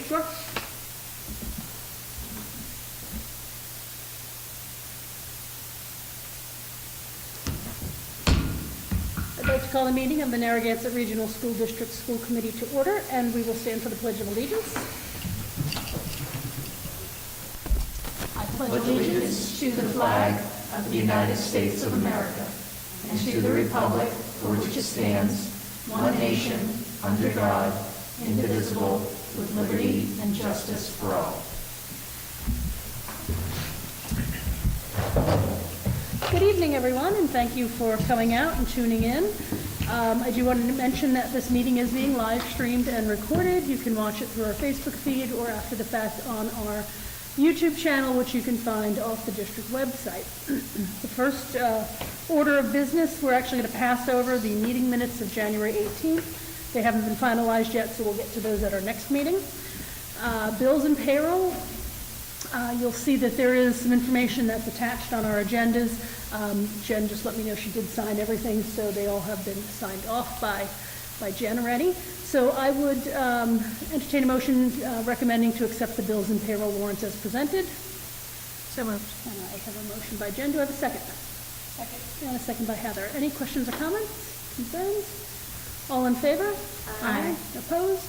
Sure. I'd like to call the meeting of the Narragansett Regional School District School Committee to order, and we will stand for the Pledge of Allegiance. I pledge allegiance to the flag of the United States of America and to the republic for which it stands, one nation, under God, indivisible, with liberty and justice for all. Good evening, everyone, and thank you for coming out and tuning in. I do want to mention that this meeting is being live streamed and recorded. You can watch it through our Facebook feed or after the fact on our YouTube channel, which you can find off the district website. The first order of business, we're actually going to pass over the meeting minutes of January 18th. They haven't been finalized yet, so we'll get to those at our next meeting. Bills and payroll. You'll see that there is some information that's attached on our agendas. Jen just let me know she did sign everything, so they all have been signed off by Jen already. So I would entertain a motion recommending to accept the bills and payroll warrants as presented. So moved. And I have a motion by Jen. Do I have a second? Second. And a second by Heather. Any questions or comments? Concerns? All in favor? Aye. Opposed?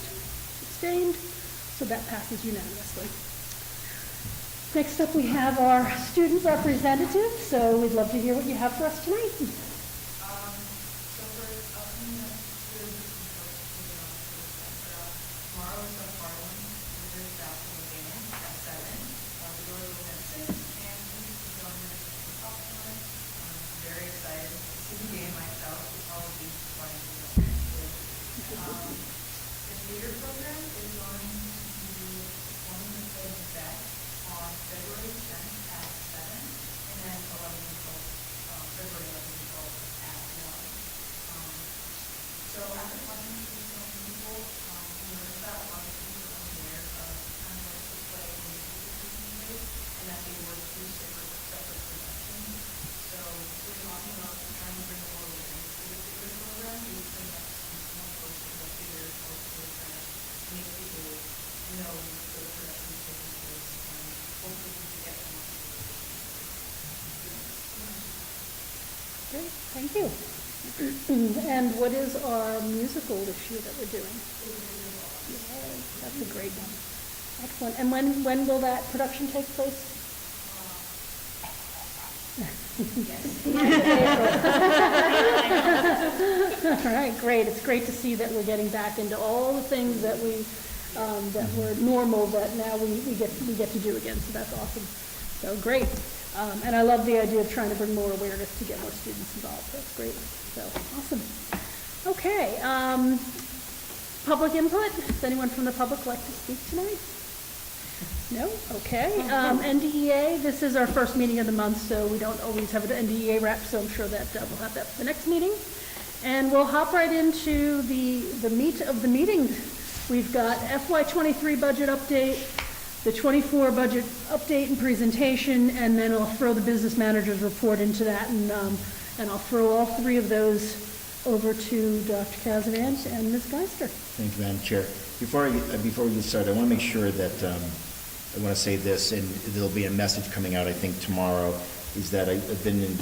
Abstained? So that passes unanimously. Next up, we have our student representative, so we'd love to hear what you have for us tonight. So for upcoming students, tomorrow is the Harlem River Basketball Game at 7. The door will open at 6, and please join us for popcorn. I'm very excited to see the game myself. It's always fun to see. The theater program is going to be performing the play Macbeth on February 10th at 7, and then 11 until February 11th until at 1. So after talking to some people, we learned that a lot of people are aware of kind of like the play and the music, and that they were two separate productions. So we're talking about trying to bring more awareness to the theater program. We bring up some more posters of theater, also trying to make people know the production taking place, and hopefully we can get more people. Great, thank you. And what is our musical this year that we're doing? Yay, that's a great one. Excellent. And when will that production take place? All right, great. It's great to see that we're getting back into all the things that that were normal that now we get to do again. So that's awesome. So great. And I love the idea of trying to bring more awareness to get more students involved. That's great. So awesome. Okay. Public input. Does anyone from the public like to speak tonight? No? Okay. NDEA, this is our first meeting of the month, so we don't always have an NDEA rep, so I'm sure that we'll have that for the next meeting. And we'll hop right into the meat of the meeting. We've got FY23 budget update, the 24 budget update and presentation, and then I'll throw the business manager's report into that, and I'll throw all three of those over to Dr. Kazavant and Ms. Geister. Thank you, Madam Chair. Before we get started, I want to make sure that I want to say this, and there'll be a message coming out, I think, tomorrow, is that I've been in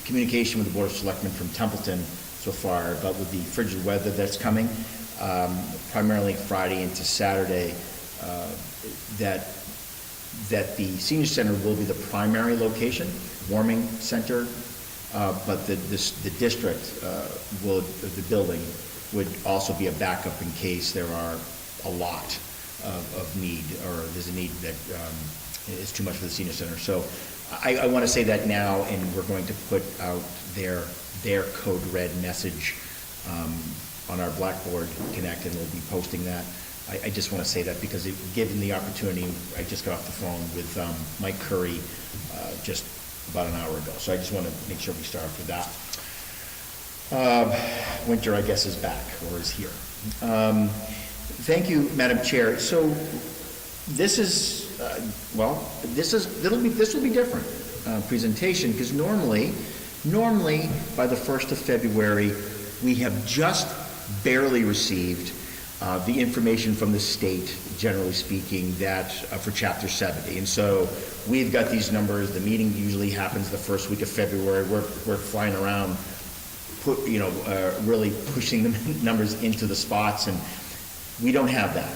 communication with the Board of Selectmen from Templeton so far, but with the frigid weather that's coming, primarily Friday into Saturday, that the senior center will be the primary location, warming center, but the district the building would also be a backup in case there are a lot of need, or there's a need that is too much for the senior center. So I want to say that now, and we're going to put out their code red message on our Blackboard Connect, and we'll be posting that. I just want to say that because given the opportunity, I just got off the phone with Mike Curry just about an hour ago. So I just want to make sure we start with that. Winter, I guess, is back, or is here. Thank you, Madam Chair. So this is, this will be different presentation, because normally by the 1st of February, we have just barely received the information from the state, generally speaking, that for Chapter 70. And so we've got these numbers. The meeting usually happens the first week of February. We're flying around, really pushing the numbers into the spots, and we don't have that.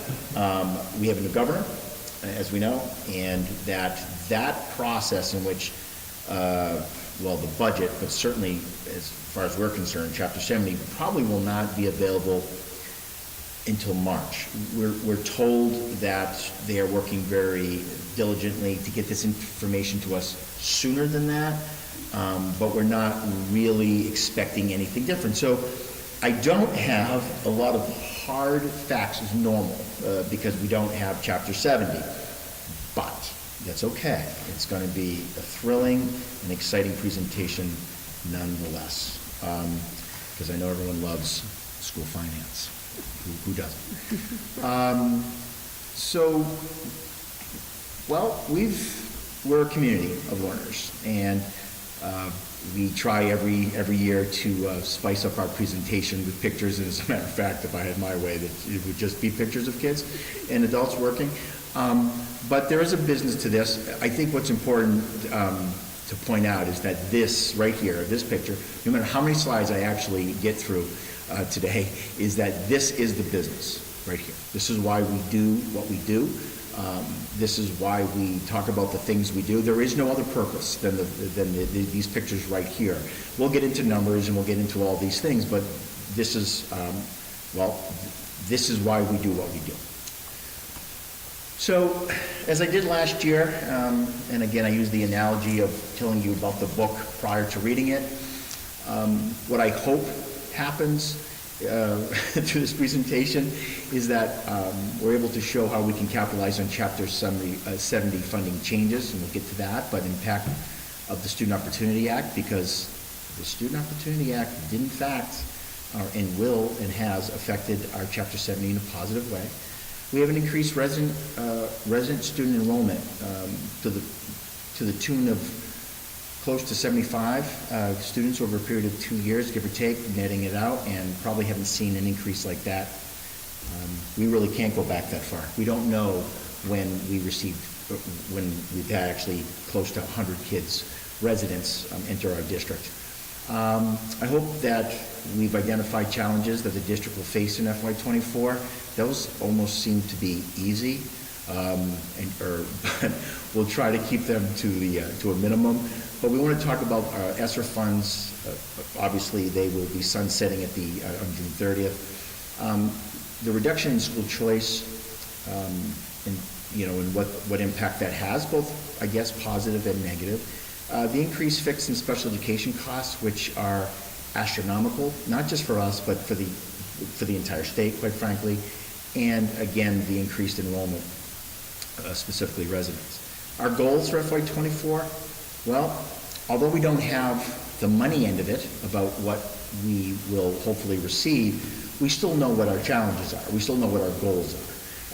We have a new governor, as we know, and that process in which, the budget, but certainly as far as we're concerned, Chapter 70 probably will not be available until March. We're told that they are working very diligently to get this information to us sooner than that, but we're not really expecting anything different. So I don't have a lot of hard facts as normal because we don't have Chapter 70, but that's okay. It's going to be a thrilling and exciting presentation nonetheless, because I know everyone loves school finance. Who doesn't? We're a community of learners, and we try every year to spice up our presentation with pictures. And as a matter of fact, if I had my way, that it would just be pictures of kids and adults working. But there is a business to this. I think what's important to point out is that this right here, this picture, no matter how many slides I actually get through today, is that this is the business right here. This is why we do what we do. This is why we talk about the things we do. There is no other purpose than these pictures right here. We'll get into numbers and we'll get into all these things, but this is, this is why we do what we do. So, as I did last year, and again, I use the analogy of telling you about the book prior to reading it, what I hope happens through this presentation is that we're able to show how we can capitalize on Chapter 70 funding changes, and we'll get to that, but impact of the Student Opportunity Act, because the Student Opportunity Act did in fact, and will and has affected our Chapter 70 in a positive way. We have an increased resident student enrollment to the tune of close to 75 students over a period of 2 years, give or take, netting it out, and probably haven't seen an increase like that. We really can't go back that far. We don't know when we've had actually close to 100 kids, residents, enter our district. I hope that we've identified challenges that the district will face in FY24. Those almost seem to be easy, but we'll try to keep them to a minimum. But we want to talk about our ESSER funds. Obviously, they will be sunsetting at on June 30th. The reduction in school choice, and what impact that has, both I guess positive and negative. The increased fixed and special education costs, which are astronomical, not just for us, but for the entire state, quite frankly. And again, the increased enrollment, specifically residents. Our goals for FY24, well, although we don't have the money end of it about what we will hopefully receive, we still know what our challenges are. We still know what our goals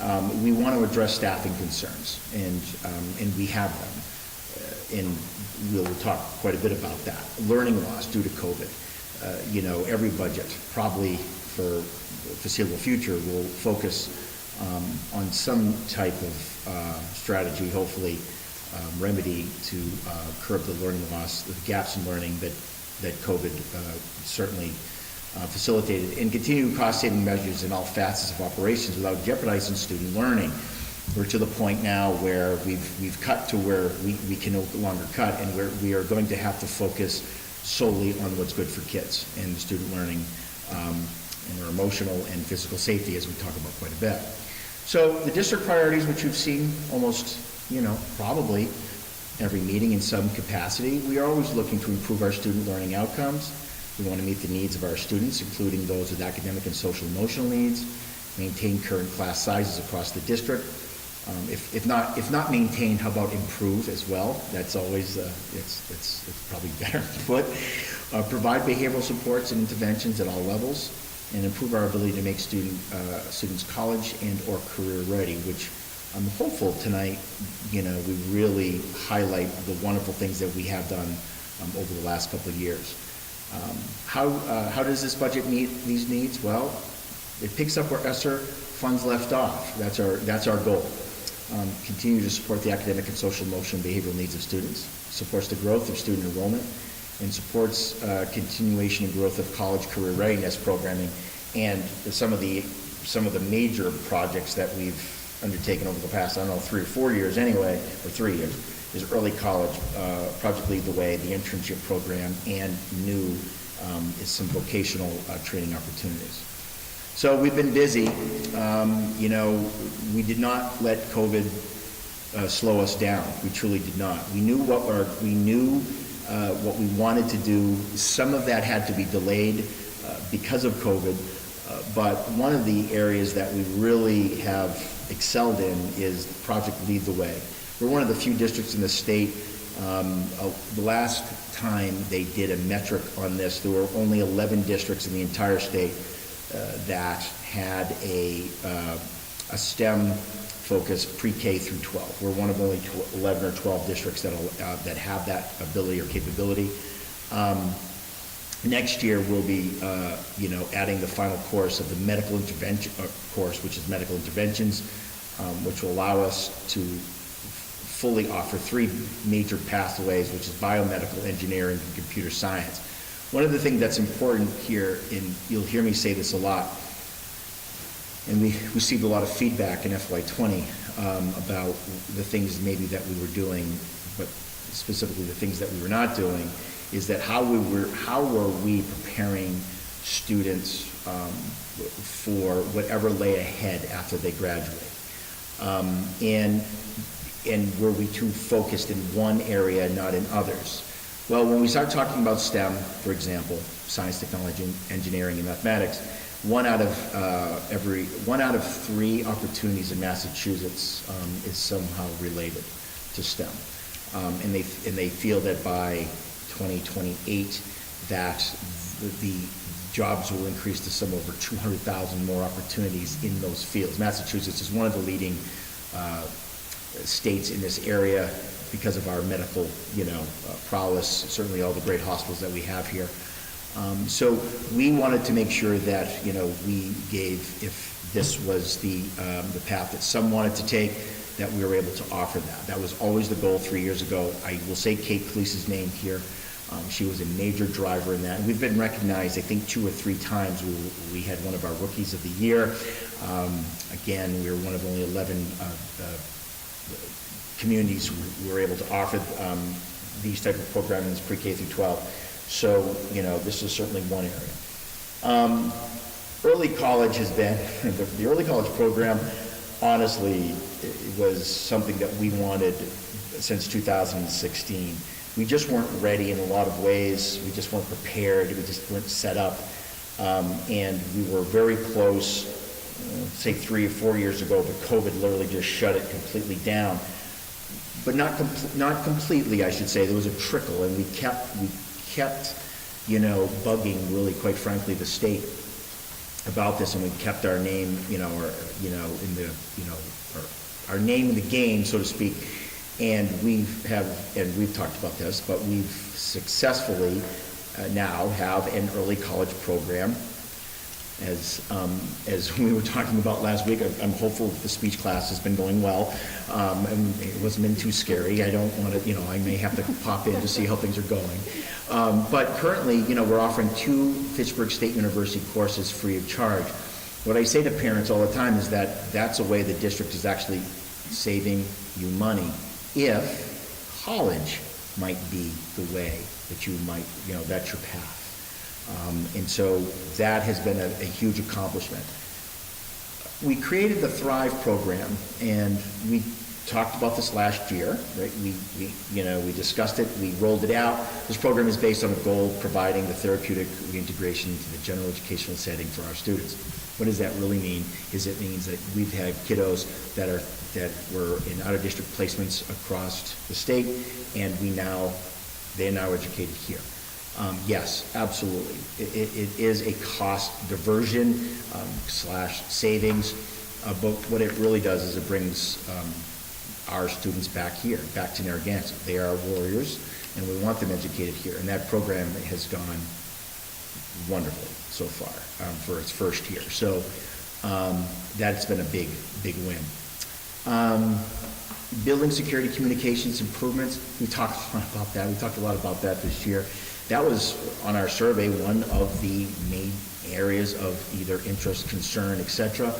are. We want to address staffing concerns, and we have them. And we'll talk quite a bit about that. Learning loss due to COVID. Every budget, probably for the foreseeable future, will focus on some type of strategy, hopefully remedy to curb the learning loss, the gaps in learning that COVID certainly facilitated, and continue cost-saving measures in all facets of operations without jeopardizing student learning. We're to the point now where we've cut to where we can no longer cut, and we are going to have to focus solely on what's good for kids and student learning and their emotional and physical safety, as we talk about quite a bit. So the district priorities, which you've seen almost, probably every meeting in some capacity, we are always looking to improve our student learning outcomes. We want to meet the needs of our students, including those with academic and social emotional needs, maintain current class sizes across the district. If not maintain, how about improve as well? That's always, it's probably better put. Provide behavioral supports and interventions at all levels, and improve our ability to make students college and or career ready, which I'm hopeful tonight, we really highlight the wonderful things that we have done over the last couple of years. How does this budget meet these needs? Well, It picks up where ESSER funds left off. That's our goal. Continue to support the academic and social, emotional, and behavioral needs of students, supports the growth of student enrollment, and supports continuation and growth of college career readiness programming. And some of the major projects that we've undertaken over the past, I don't know, 3 or 4 years anyway, or 3 years, is early college, Project Lead the Way, the internship program, and new is some vocational training opportunities. So we've been busy. You know, we did not let COVID slow us down. We truly did not. We knew what we wanted to do. Some of that had to be delayed because of COVID. But one of the areas that we really have excelled in is Project Lead the Way. We're one of the few districts in the state. The last time they did a metric on this, there were only 11 districts in the entire state that had a STEM focused pre-K through 12. We're one of only 11 or 12 districts that have that ability or capability. Next year, we'll be, adding the final course of the medical intervention course, which is medical interventions, which will allow us to fully offer 3 major pathways, which is biomedical, engineering, and computer science. One of the things that's important here, and you'll hear me say this a lot, and we received a lot of feedback in FY20 about the things maybe that we were doing, but specifically the things that we were not doing, is that how were we preparing students for whatever lay ahead after they graduate, and were we too focused in one area, not in others? Well, when we start talking about STEM, for example, science, technology, engineering, and mathematics, one out of 3 opportunities in Massachusetts is somehow related to STEM, and they feel that by 2028 that the jobs will increase to some over 200,000 more opportunities in those fields. Massachusetts is one of the leading states in this area because of our medical, prowess, certainly all the great hospitals that we have here. So we wanted to make sure that, we gave, if this was the path that some wanted to take, that we were able to offer that. That was always the goal 3 years ago. I will say Kate Cleese's name here. She was a major driver in that. And we've been recognized, I think, 2 or 3 times. We had one of our Rookies of the Year. Again, we were one of only 11 communities we were able to offer these type of programs pre-K through 12. So, this is certainly one area. Early college has been, the early college program, honestly, was something that we wanted since 2016. We just weren't ready in a lot of ways. We just weren't prepared. We just weren't set up. And we were very close, say 3 or 4 years ago, but COVID literally just shut it completely down. But not completely, I should say. There was a trickle, and we kept bugging, really, quite frankly, the state about this, and we kept our name, our name in the game, so to speak. And we've talked about this, but we've successfully now have an early college program. As we were talking about last week, I'm hopeful the speech class has been going well, and it wasn't been too scary. I don't want to, I may have to pop in to see how things are going. But currently, we're offering 2 Fitchburg State University courses free of charge. What I say to parents all the time is that that's a way the district is actually saving you money if college might be the way that you might, that's your path. And so that has been a huge accomplishment. We created the Thrive program, and we talked about this last year, right? We discussed it, we rolled it out. This program is based on a goal of providing the therapeutic reintegration into the general educational setting for our students. What does that really mean? It means that we've had kiddos that were in out-of-district placements across the state, and they're now educated here. Yes, absolutely. It is a cost diversion / savings, but what it really does is it brings our students back here, back to Narragansett. They are warriors, and we want them educated here. And that program has gone wonderfully so far for its first year. So That's been a big win. Building security communications improvements, we talked a lot about that. We talked a lot about that this year. That was, on our survey, one of the main areas of either interest, concern, et cetera.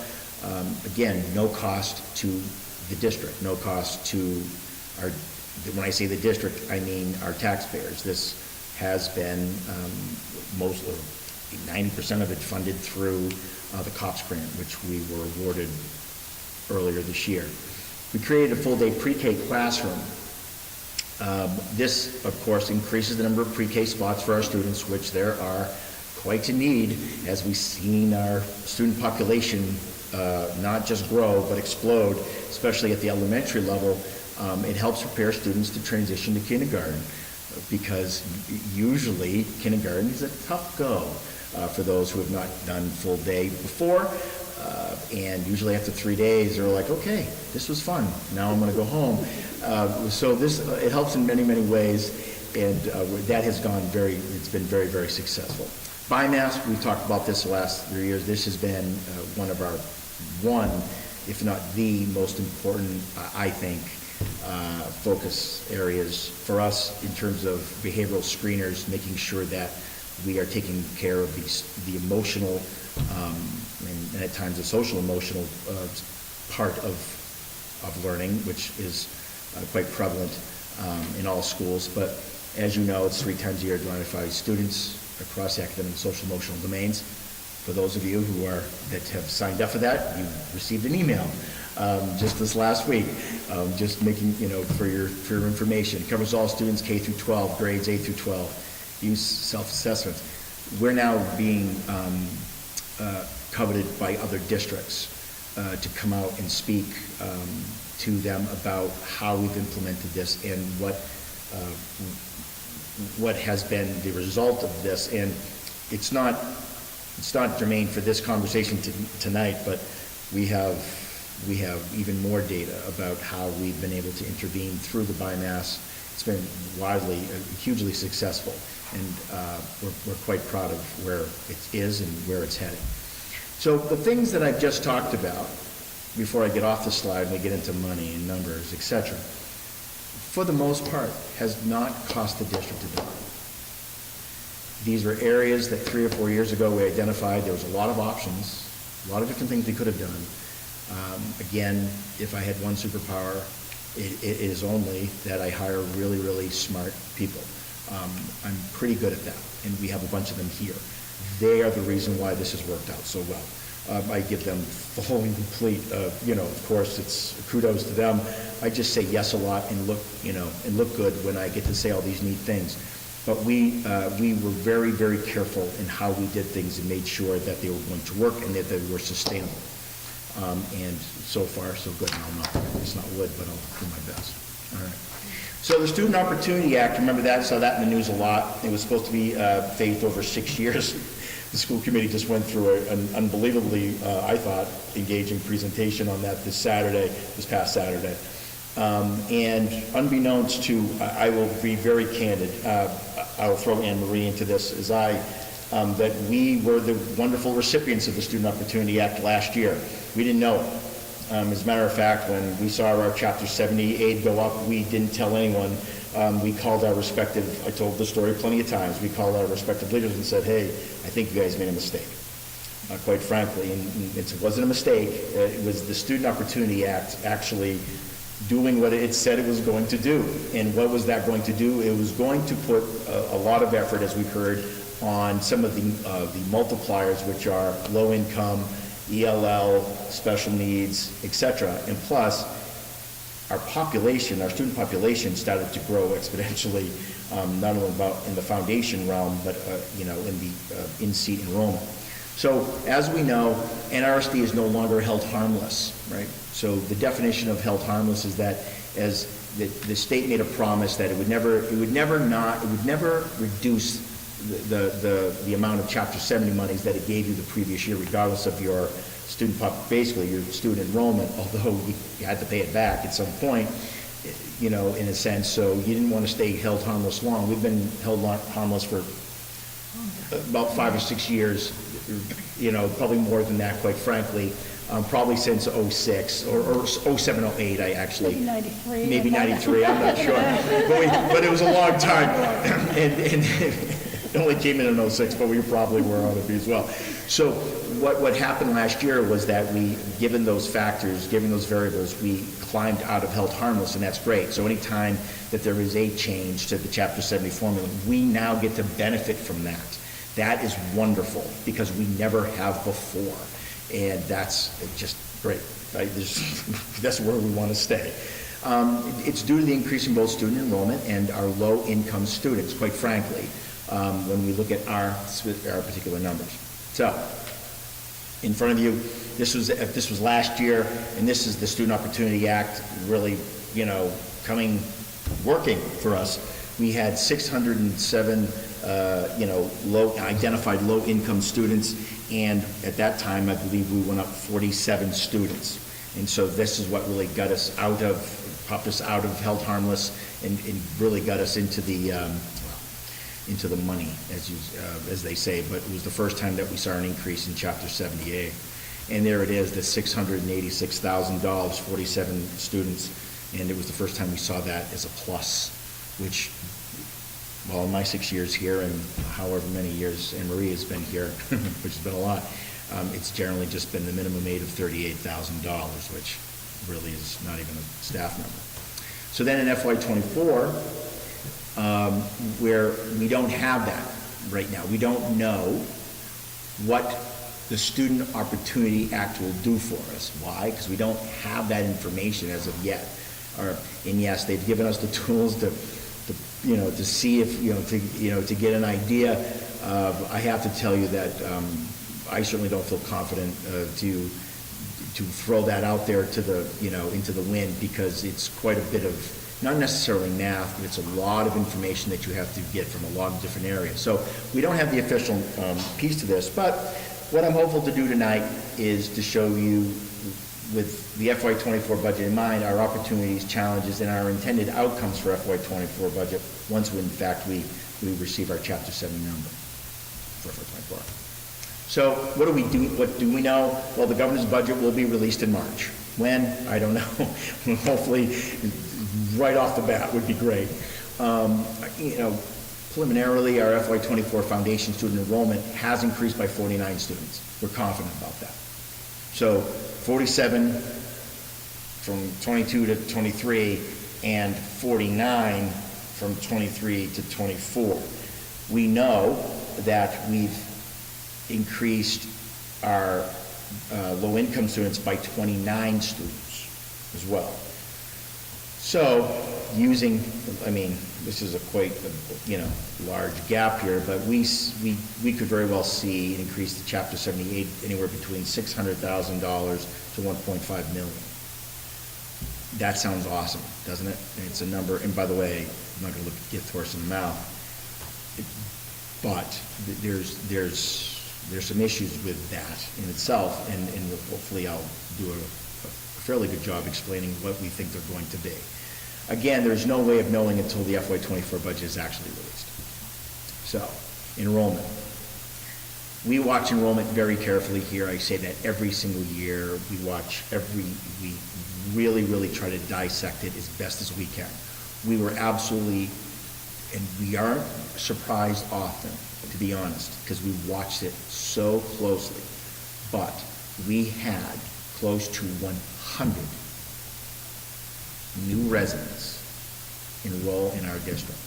Again, no cost to the district, no cost to our, when I say the district, I mean our taxpayers. This has been most of 90% of it funded through the COPS grant, which we were awarded earlier this year. We created a full-day pre-K classroom. This, of course, increases the number of pre-K spots for our students, which there are quite a need as we've seen our student population not just grow, but explode, especially at the elementary level. It helps prepare students to transition to kindergarten, because usually kindergarten is a tough go for those who have not done full day before. And usually after 3 days, they're like, okay, this was fun, now I'm gonna go home. So this, it helps in many, many ways, and that has gone it's been very, very successful. BIMAS, we've talked about this the last 3 years. This has been one of our, if not the most important, I think, focus areas for us in terms of behavioral screeners, making sure that we are taking care of the emotional and at times the social emotional part of learning, which is quite prevalent in all schools. But as you know, it's 3 times a year to identify students across the academic and social emotional domains. For those of you that have signed up for that, you received an email just this last week, just making, for your information. It covers all students K through 12, grades 8 through 12, use self-assessments. We're now being coveted by other districts to come out and speak to them about how we've implemented this and what has been the result of this. And it's not germane for this conversation tonight, but we have even more data about how we've been able to intervene through the BIMAS. It's been hugely successful, and we're quite proud of where it is and where it's heading. So the things that I've just talked about, before I get off the slide and we get into money and numbers, etc., for the most part, has not cost the district a dime. These are areas that 3 or 4 years ago we identified. There was a lot of options, a lot of different things we could have done. Again, if I had one superpower, it is only that I hire really, really smart people. I'm pretty good at that, and we have a bunch of them here. They are the reason why this has worked out so well. I give them full and complete, of course, it's kudos to them. I just say yes a lot and look good when I get to say all these neat things. But we were very, very careful in how we did things and made sure that they were going to work and that they were sustainable. And so far, so good. It's not wood, but I'll do my best. All right. So the Student Opportunity Act, remember that? Saw that in the news a lot. It was supposed to be phased over 6 years. The school committee just went through an unbelievably, I thought, engaging presentation on that this past Saturday. And unbeknownst to, I will be very candid, I will throw Anne Marie into this that we were the wonderful recipients of the Student Opportunity Act last year. We didn't know it. As a matter of fact, when we saw our Chapter 70 aid go up, we didn't tell anyone. We called our respective, I told the story plenty of times, we called our respective leaders and said, hey, I think you guys made a mistake. Quite frankly, and it wasn't a mistake. It was the Student Opportunity Act actually doing what it said it was going to do. And what was that going to do? It was going to put a lot of effort, as we heard, on some of the multipliers, which are low income, ELL, special needs, etc. And plus, our student population started to grow exponentially, not only in the foundation realm, but in the in-seat enrollment. So as we know, NRSD is no longer held harmless, right? So the definition of held harmless is that as the state made a promise that it would never reduce the amount of Chapter 70 monies that it gave you the previous year, regardless of your basically your student enrollment, although you had to pay it back at some point, in a sense. So you didn't want to stay held harmless long. We've been held harmless for about 5 or 6 years probably more than that, quite frankly, probably since '06 or '07, '08, I actually. Maybe 93. Maybe 93, I'm not sure. But it was a long time. And it only came in '06, but we probably were on it as well. So what happened last year was that given those factors, given those variables, we climbed out of held harmless, and that's great. So anytime that there is a change to the Chapter 70 formula, we now get to benefit from that. That is wonderful, because we never have before. And that's just great. Right? That's where we want to stay. It's due to the increase in both student enrollment and our low-income students, quite frankly, when we look at our particular numbers. So, in front of you, this was last year, and this is the Student Opportunity Act really, working for us. We had 607, identified low-income students, and at that time, I believe we went up 47 students. And so this is what really popped us out of held harmless, and really got us into the money, as they say. But it was the first time that we saw an increase in Chapter 78. And there it is, the $686,000, 47 students, and it was the first time we saw that as a plus, which, well, in my 6 years here and however many years Anne Marie has been here, which has been a lot, it's generally just been the minimum aid of $38,000, which really is not even a staff member. So then in FY24, where we don't have that right now, we don't know what the Student Opportunity Act will do for us. Why? Because we don't have that information as of yet. And yes, they've given us the tools to see if, to get an idea. I have to tell you that I certainly don't feel confident to throw that out there to the, into the wind, because it's quite a bit of, not necessarily math, but it's a lot of information that you have to get from a lot of different areas. So we don't have the official piece to this, but what I'm hopeful to do tonight is to show you, with the FY24 budget in mind, our opportunities, challenges, and our intended outcomes for FY24 budget once, in fact, we receive our Chapter 70 number for FY24. So what do we do? What do we know? Well, the governor's budget will be released in March. When? I don't know. Hopefully, right off the bat would be great. Preliminarily, our FY24 foundation student enrollment has increased by 49 students. We're confident about that. So 47 from 22 to 23 and 49 from 23 to 24. We know that we've increased our low-income students by 29 students as well. So using, this is a quite large gap here, but we could very well see an increase to Chapter 78 anywhere between $600,000 to $1.5 million. That sounds awesome, doesn't it? And it's a number, and by the way, I'm not going to look a gift horse in the mouth, but there's some issues with that in itself, and hopefully I'll do a fairly good job explaining what we think they're going to be. Again, there's no way of knowing until the FY24 budget is actually released. So, enrollment. We watch enrollment very carefully here. I say that every single year. We really, really try to dissect it as best as we can. We were absolutely, and we aren't surprised often, to be honest, because we watched it so closely. But we had close to 100 new residents enroll in our district.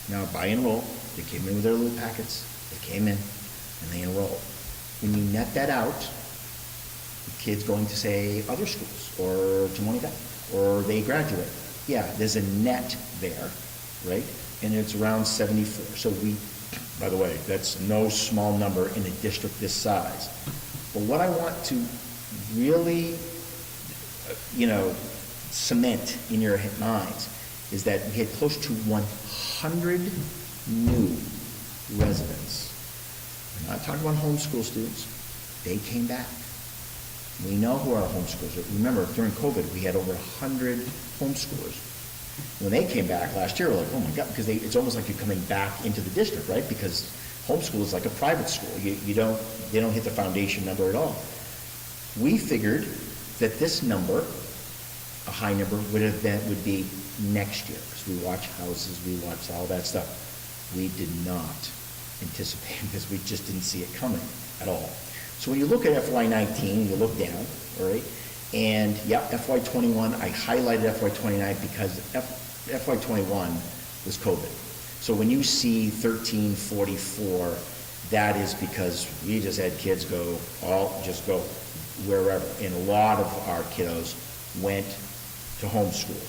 Now, by enroll, they came in with their little packets, they came in, and they enrolled. When you net that out, the kid's going to, say, other schools, or to Monica, or they graduate. Yeah, there's a net there, right? And it's around 74. So by the way, that's no small number in a district this size. But what I want to really, cement in your minds is that we had close to 100 new residents. We're not talking about homeschool students. They came back. We know who our homeschoolers are. Remember, during COVID, we had over 100 homeschoolers. When they came back last year, we're like, oh my God, because it's almost like you're coming back into the district, right? Because homeschool is like a private school. They don't hit the foundation number at all. We figured that this number, a high number, would be next year, because we watch houses, we watch all that stuff. We did not anticipate, because we just didn't see it coming at all. So when you look at FY19, you look down, all right, and yeah, FY21, I highlighted FY29 because FY21 was COVID. So when you see 1344, that is because we just had kids go wherever. And a lot of our kiddos went to homeschool.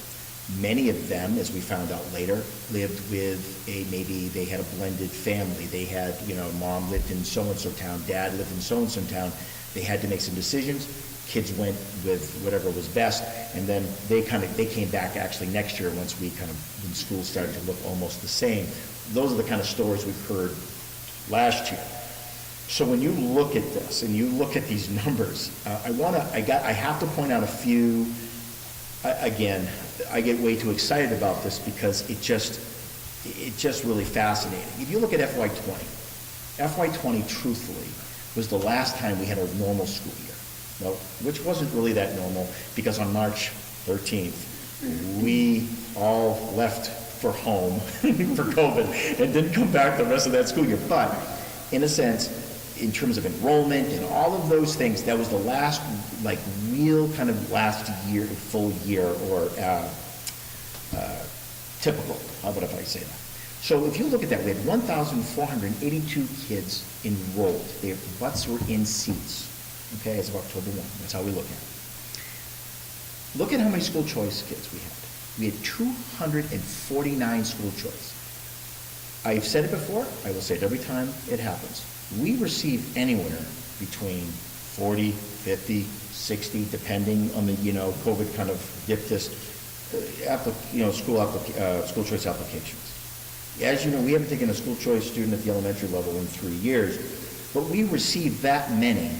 Many of them, as we found out later, lived with maybe they had a blended family. They had, mom lived in so-and-so town, dad lived in so-and-so town. They had to make some decisions. Kids went with whatever was best, and then they came back actually next year when school started to look almost the same. Those are the kind of stories we've heard last year. So when you look at this and you look at these numbers, I have to point out a few. Again, I get way too excited about this because it's just really fascinating. If you look at FY20 truthfully was the last time we had a normal school year. Well, which wasn't really that normal, because on March 13th, we all left for home for COVID and didn't come back the rest of that school year. But in a sense, in terms of enrollment and all of those things, that was the last, real kind of last year, full year, or typical. How about if I say that? So if you look at that, we had 1,482 kids enrolled. Their butts were in seats, okay, as of October 1. That's how we look at it. Look at how many school choice kids we had. We had 249 school choice. I've said it before, I will say it every time it happens. We receive anywhere between 40, 50, 60, depending on the, COVID kind of dipped this, school choice applications. As you know, we haven't taken a school choice student at the elementary level in 3 years, but we received that many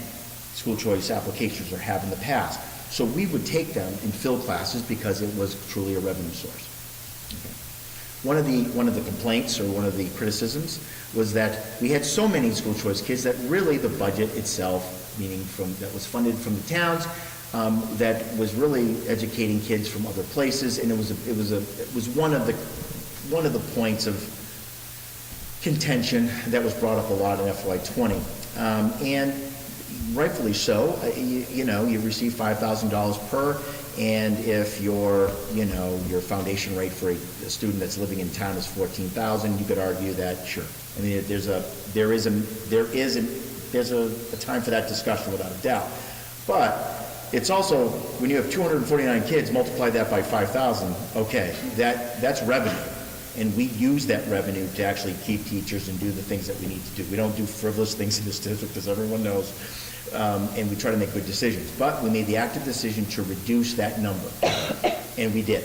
school choice applications, or have in the past. So we would take them and fill classes because it was truly a revenue source. Okay. One of the complaints, or one of the criticisms, was that we had so many school choice kids that really the budget itself, meaning that was funded from the towns, that was really educating kids from other places, and it was one of the points of contention that was brought up a lot in FY20, and rightfully so. You receive $5,000 per. And if your foundation rate for a student that's living in town is $14,000, you could argue that, sure. I mean, there's a time for that discussion without a doubt. But it's also, when you have 249 kids, multiply that by 5,000, okay, that's revenue. And we use that revenue to actually keep teachers and do the things that we need to do. We don't do frivolous things in this district, as everyone knows. And we try to make good decisions. But we made the active decision to reduce that number, and we did.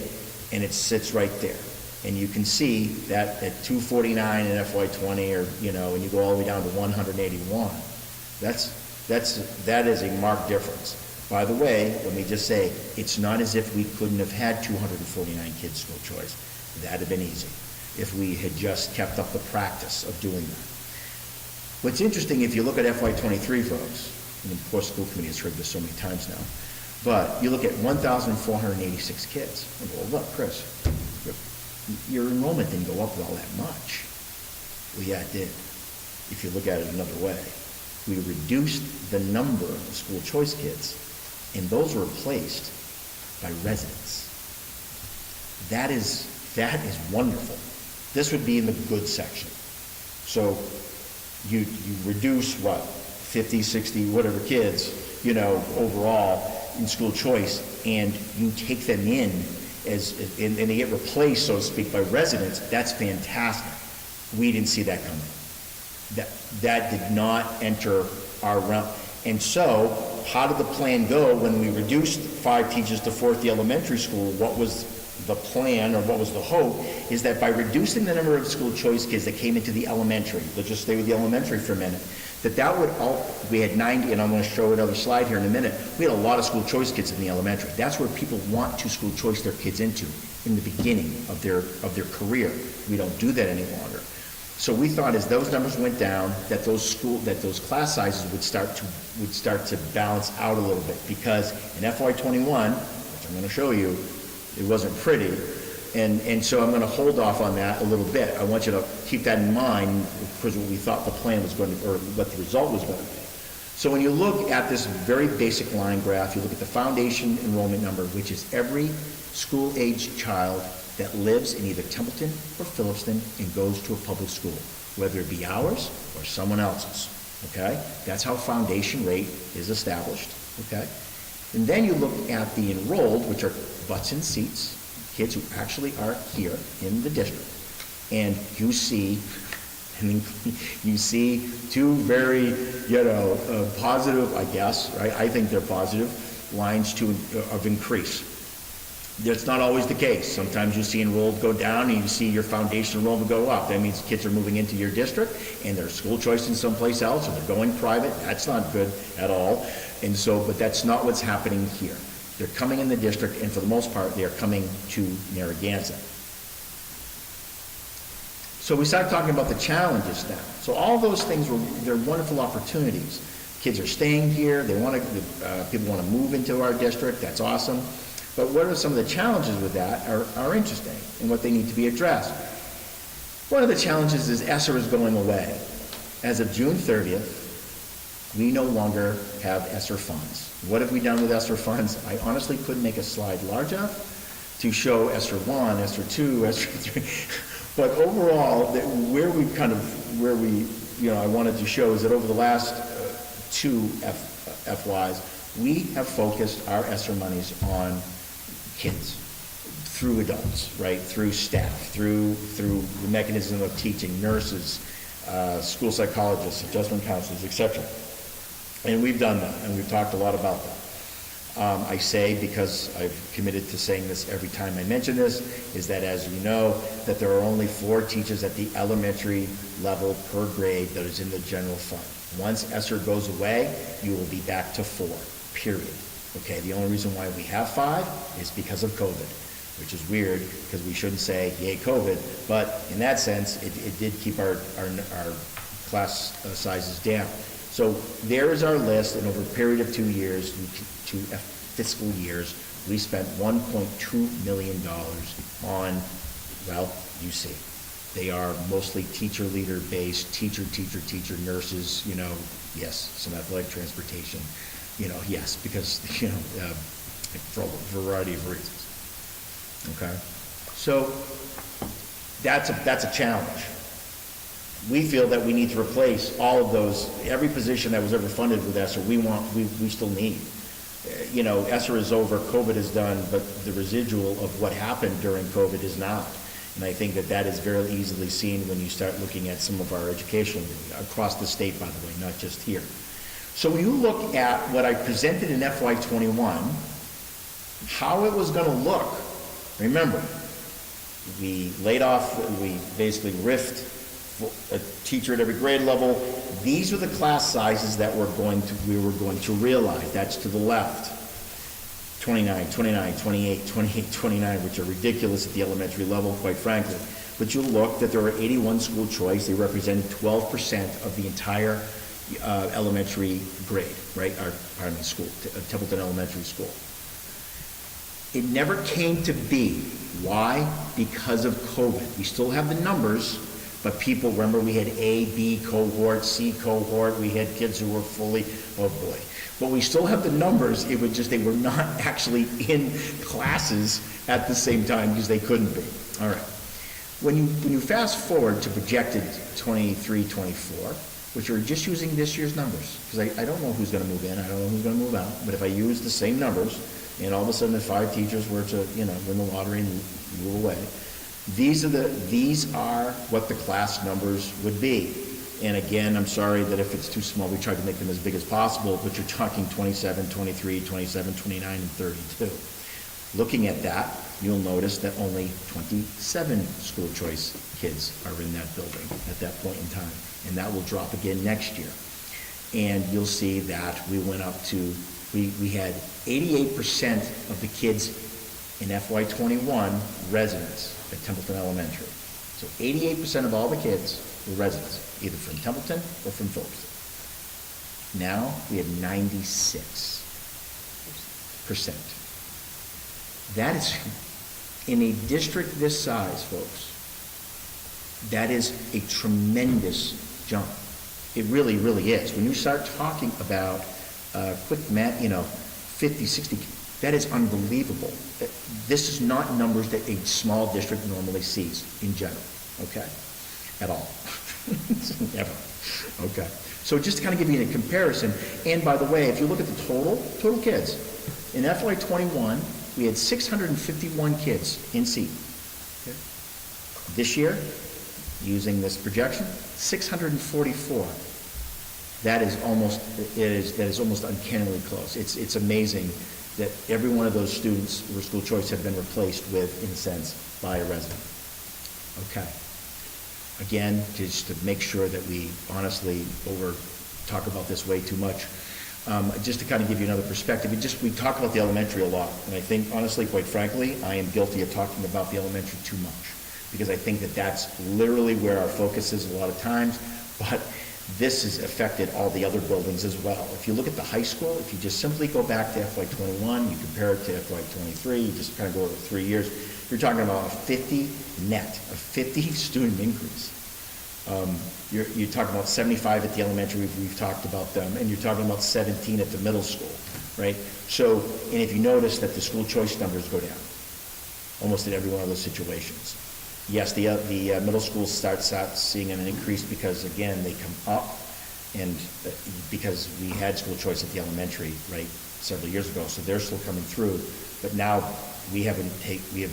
And it sits right there. And you can see that at 249 in FY20, or and you go all the way down to 181. That is a marked difference. By the way, let me just say, it's not as if we couldn't have had 249 kids school choice. That'd have been easy if we had just kept up the practice of doing that. What's interesting, if you look at FY23, folks, and of course, school committee has heard this so many times now, but you look at 1,486 kids, and go, well, look, Chris, your enrollment didn't go up all that much. Well, yeah, it did. If you look at it another way, we reduced the number of school choice kids, and those were replaced by residents. That is wonderful. This would be in the good section. So you reduce, 50, 60, whatever kids, overall in school choice, and you take them in and they get replaced, so to speak, by residents. That's fantastic. We didn't see that coming. That did not enter our realm. And so, how did the plan go when we reduced 5 teachers to 4 at the elementary school? What was the plan, or what was the hope, is that by reducing the number of school choice kids that came into the elementary, let's just stay with the elementary for a minute, that would we had 90, and I'm going to show another slide here in a minute, we had a lot of school choice kids in the elementary. That's where people want to school choice their kids into in the beginning of their career. We don't do that any longer. So we thought as those numbers went down, that those class sizes would start to balance out a little bit, because in FY '21, which I'm gonna show you, it wasn't pretty. And so I'm gonna hold off on that a little bit. I want you to keep that in mind, because what we thought the plan was going to, or what the result was going to be. So when you look at this very basic line graph, you look at the foundation enrollment number, which is every school-age child that lives in either Templeton or Phillipston and goes to a public school, whether it be ours or someone else's, okay? That's how foundation rate is established, okay? And then you look at the enrolled, which are butts in seats, kids who actually are here in the district. And you see two very, positive, I guess, right? I think they're positive lines of increase. That's not always the case. Sometimes you see enrolled go down and you see your foundation enrollment go up. That means kids are moving into your district and their school choice in someplace else, or they're going private. That's not good at all. And so, but that's not what's happening here. They're coming in the district, and for the most part, they're coming to Narragansett. So we started talking about the challenges now. So all those things they're wonderful opportunities. Kids are staying here. They want to, people want to move into our district. That's awesome. But what are some of the challenges with that are interesting and what they need to be addressed. One of the challenges is ESSER is going away. As of June 30th, we no longer have ESSER funds. What have we done with ESSER funds? I honestly couldn't make a slide large enough to show ESSER 1, ESSER 2, ESSER 3. But overall, I wanted to show is that over the last two FYs, we have focused our ESSER monies on kids, through adults, right, through staff, through the mechanism of teaching, nurses, school psychologists, adjustment counselors, etc. And we've done that, and we've talked a lot about that. I say, because I've committed to saying this every time I mention this, is that, as you know, that there are only 4 teachers at the elementary level per grade that is in the general fund. Once ESSER goes away, you will be back to 4, period. Okay, the only reason why we have 5 is because of COVID, which is weird, because we shouldn't say, yay, COVID, but in that sense, it did keep our class sizes down. So there is our list, and over a period of 2 years, 2 fiscal years, we spent $1.2 million on, well, you see. They are mostly teacher leader based, teacher, nurses, yes, some athletic transportation, yes, because, for a variety of reasons. Okay? So that's a challenge. We feel that we need to replace all of those, every position that was ever funded with ESSER, we still need. ESSER is over, COVID is done, but the residual of what happened during COVID is not. And I think that is very easily seen when you start looking at some of our education across the state, by the way, not just here. So when you look at what I presented in FY21, how it was going to look, remember, we basically riffed a teacher at every grade level. These were the class sizes that we were going to realize. That's to the left. 29, 29, 28, 28, 29, which are ridiculous at the elementary level, quite frankly. But you'll look that there are 81 school choice. They represented 12% of the entire elementary grade, right? School, Templeton Elementary School. It never came to be. Why? Because of COVID. We still have the numbers, but people, remember, we had A, B cohort, C cohort, we had kids who were fully, oh boy. But we still have the numbers, it was just they were not actually in classes at the same time because they couldn't be. All right. When you fast forward to projected 23, 24, which are just using this year's numbers, because I don't know who's going to move in, I don't know who's going to move out, but if I use the same numbers, and all of a sudden if 5 teachers were to, win the lottery and move away, these are what the class numbers would be. And again, I'm sorry that if it's too small, we tried to make them as big as possible, but you're talking 27, 23, 27, 29, and 32. Looking at that, you'll notice that only 27 school choice kids are in that building at that point in time. And that will drop again next year. And you'll see that we went up to, we had 88% of the kids in FY21 residents at Templeton Elementary. So 88% of all the kids were residents, either from Templeton or from Phillipston. Now, we have 96%. That is, in a district this size, folks, that is a tremendous jump. It really, really is. When you start talking about quick math, 50, 60, that is unbelievable. This is not numbers that a small district normally sees in general, okay? At all. Never. Okay. So just to kind of give you a comparison, and by the way, if you look at the total kids, in FY21, we had 651 kids in seat. Okay. This year, using this projection, 644. That is almost uncannily close. It's amazing that every one of those students who were school choice have been replaced with, in a sense, by a resident. Okay. Again, just to make sure that we honestly talk about this way too much, just to kind of give you another perspective, we talk about the elementary a lot, and I think, honestly, quite frankly, I am guilty of talking about the elementary too much, because I think that that's literally where our focus is a lot of times, but this has affected all the other buildings as well. If you look at the high school, if you just simply go back to FY21, you compare it to FY23, you just kind of go over 3 years, you're talking about a 50 student increase. You're talking about 75 at the elementary, we've talked about them, and you're talking about 17 at the middle school, right? So, and if you notice that the school choice numbers go down, almost in every one of those situations. Yes, the middle school starts out seeing an increase because, again, they come up, and because we had school choice at the elementary, right, several years ago, so they're still coming through, but now we have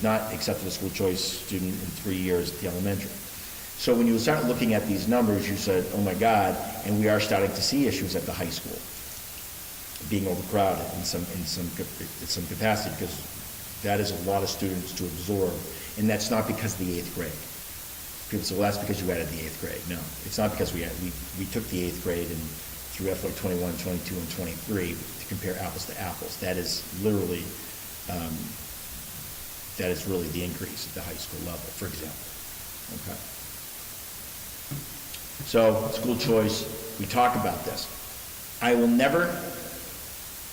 not accepted a school choice student in 3 years at the elementary. So when you start looking at these numbers, you said, oh my God, and we are starting to see issues at the high school, being overcrowded in some capacity, because that is a lot of students to absorb, and that's not because of the 8th grade. People say, well, that's because you added the 8th grade. No, it's not because we took the 8th grade and through FY 21, 22, and 23 to compare apples to apples. That is literally, really the increase at the high school level, for example. Okay. So, school choice, we talk about this. I will never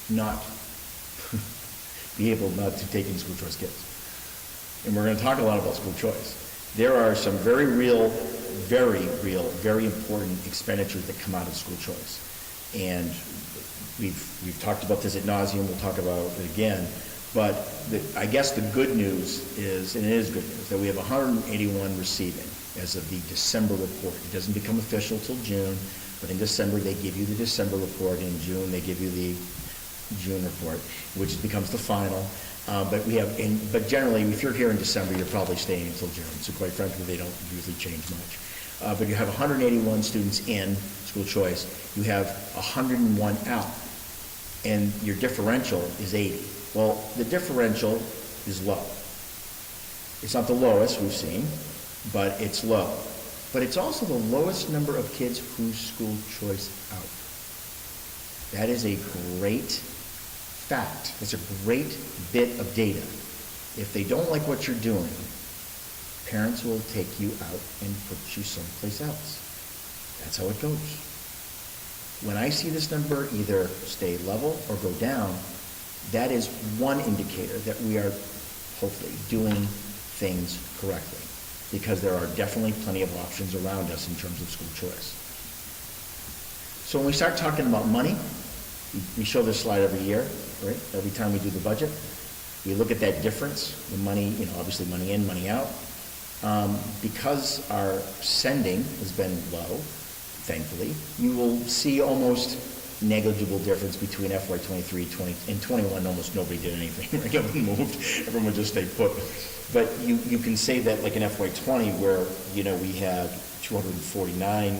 not be able not to take in school choice kids. And we're going to talk a lot about school choice. There are some very real, very important expenditures that come out of school choice. And we've talked about this ad nauseum, we'll talk about it again, but I guess the good news is, and it is good news, that we have 181 receiving as of the December report. It doesn't become official till June, but in December they give you the December report, in June they give you the June report, which becomes the final. But generally, if you're here in December, you're probably staying until June. So quite frankly, they don't usually change much. But you have 181 students in school choice. You have 101 out, and your differential is 80. Well, the differential is low. It's not the lowest we've seen, but it's low. But it's also the lowest number of kids whose school choice out. That is a great fact. It's a great bit of data. If they don't like what you're doing, parents will take you out and put you someplace else. That's how it goes. When I see this number either stay level or go down, that is one indicator that we are hopefully doing things correctly, because there are definitely plenty of options around us in terms of school choice. So when we start talking about money, we show this slide every year, right? Every time we do the budget, we look at that difference, the money, obviously money in, money out. Because our sending has been low, thankfully, you will see almost negligible difference between FY 23, 20, and 21. Almost nobody did anything. Everyone moved. Everyone just stayed put. But you can say that, like in FY 20, where we had 249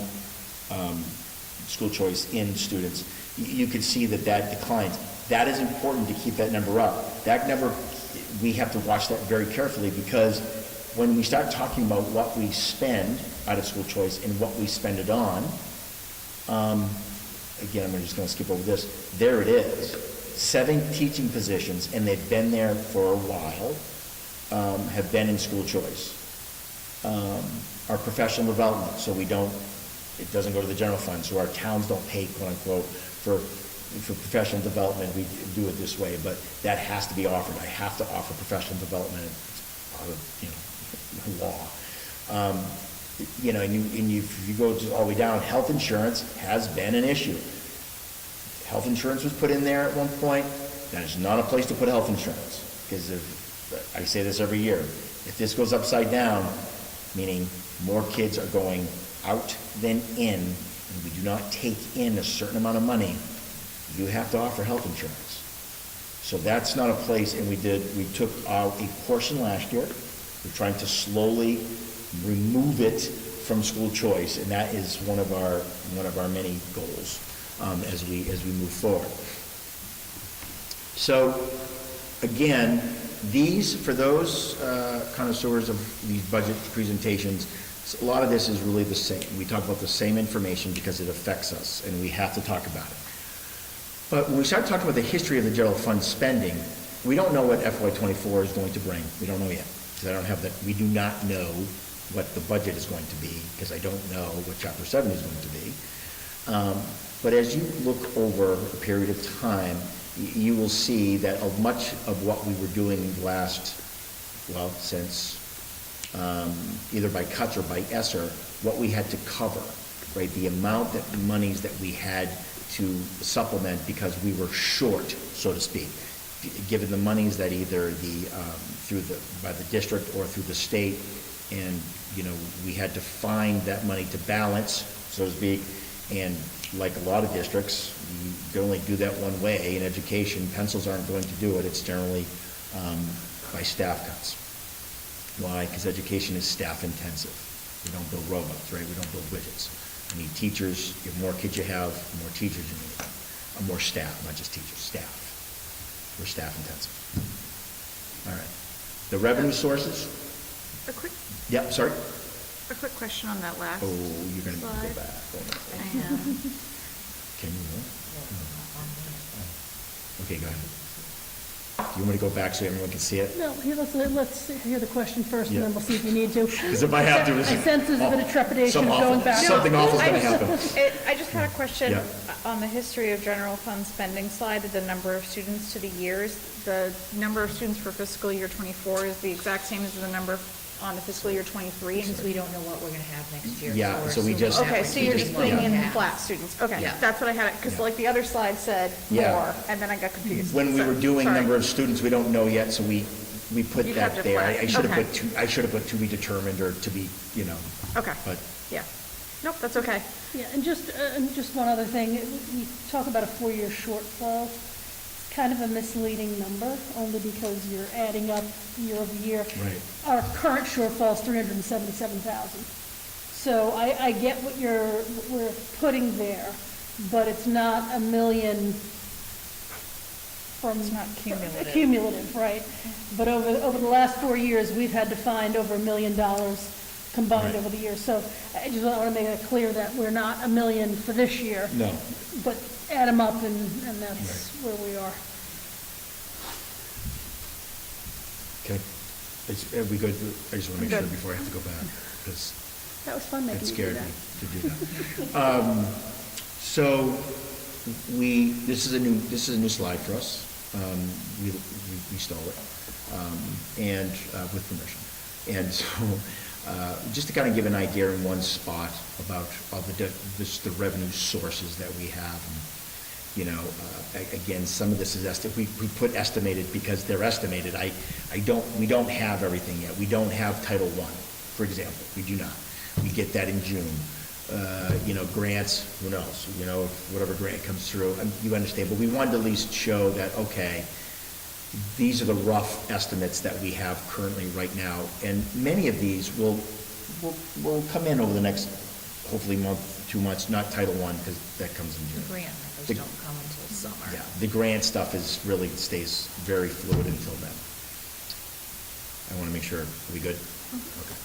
school choice in students, you could see that declines. That is important to keep that number up. That number, we have to watch that very carefully, because when we start talking about what we spend out of school choice and what we spend it on, again, I'm just going to skip over this. There it is. 7 teaching positions, and they've been there for a while, have been in school choice. our professional development, so it doesn't go to the general fund, so our towns don't pay, quote unquote, for professional development, we do it this way, but that has to be offered. I have to offer professional development, it's part of, law. If you go just all the way down, health insurance has been an issue. Health insurance was put in there at one point. That is not a place to put health insurance, because I say this every year, if this goes upside down, meaning more kids are going out than in, and we do not take in a certain amount of money, you have to offer health insurance. So that's not a place, and we took out a portion last year. We're trying to slowly remove it from school choice, and that is one of our many goals as we move forward. So again, for those connoisseurs of these budget presentations, a lot of this is really the same. We talk about the same information because it affects us, and we have to talk about it. But when we start talking about the history of the general fund spending, we don't know what FY24 is going to bring. We don't know yet, because I don't have that. We do not know what the budget is going to be, because I don't know what Chapter 7 is going to be. But as you look over a period of time, you will see that much of what we were doing since either by cuts or by ESSER, what we had to cover, right? The amount that monies that we had to supplement because we were short, so to speak, given the monies that either by the district or through the state, and we had to find that money to balance, so to speak, and like a lot of districts, you can only do that one way. In education, pencils aren't going to do it. It's generally by staff cuts. Why? Because education is staff intensive. We don't build robots, right? We don't build widgets. You need teachers. The more kids you have, the more teachers you need. More staff, not just teachers, staff. We're staff intensive. All right. The revenue sources? Yeah, sorry? A quick question on that last Oh, you're going to go slide. back. I am. Can you? Okay, go ahead. Do you want me to go back so everyone can see it? No, let's hear the question first, and Yeah. then we'll see if you need to. Because if I have to, I sense there's a bit of trepidation some of awful- going back. Something awful's I going to just- happen. I just had a question Yeah. on the history of general fund spending slide, the number of students to the years. The number of students for fiscal year '24 is the exact same as the number on the fiscal year '23. Because we don't know what we're gonna have next year. Yeah, we're so we assuming just- that Okay, would so be you're we just just- putting yeah. in flat students. Okay, Yeah. that's what I had, because Yeah. like the other slide said Yeah. more, and then I got confused. When we So, were doing sorry. number of students, we don't know yet, so we put You that kept it there. flat. I should have Okay. put to be determined or to be, Okay, but yeah. Nope, that's okay. Yeah, and just one other thing, we talk about a 4-year shortfall. It's kind of a misleading number, only because you're adding up year over year. Right. Our current shortfall is 377,000. So I get what we're putting there, but it's not a million from. It's not cumulative. Cumulative, right. But over the last 4 years, we've had to find over $1 million combined Right. over the years. So I just want to make it clear that we're not $1 million for this year. no. But add them up, and that's where we are. Okay. Are we good? I just want to make sure Good. before I have to go back, because That was fun making that you do scared that. me to do that. So this is a new slide for us. We stole it, and with permission. And so, just to kind of give an idea in one spot about the revenue sources that we have. And, again, some of this is we put estimated because they're estimated. We don't have everything yet. We don't have Title I, for example. We do not. We get that in June. Grants, who knows? Whatever grant comes through, you understand. But we wanted to at least show that, okay, these are the rough estimates that we have currently right now. And many of these will come in over the next, hopefully, month, 2 months, not Title I, because that comes in June. Grant The- numbers don't come until summer. Yeah, the grant stuff stays very fluid until then. I want to make sure, are we good? Okay.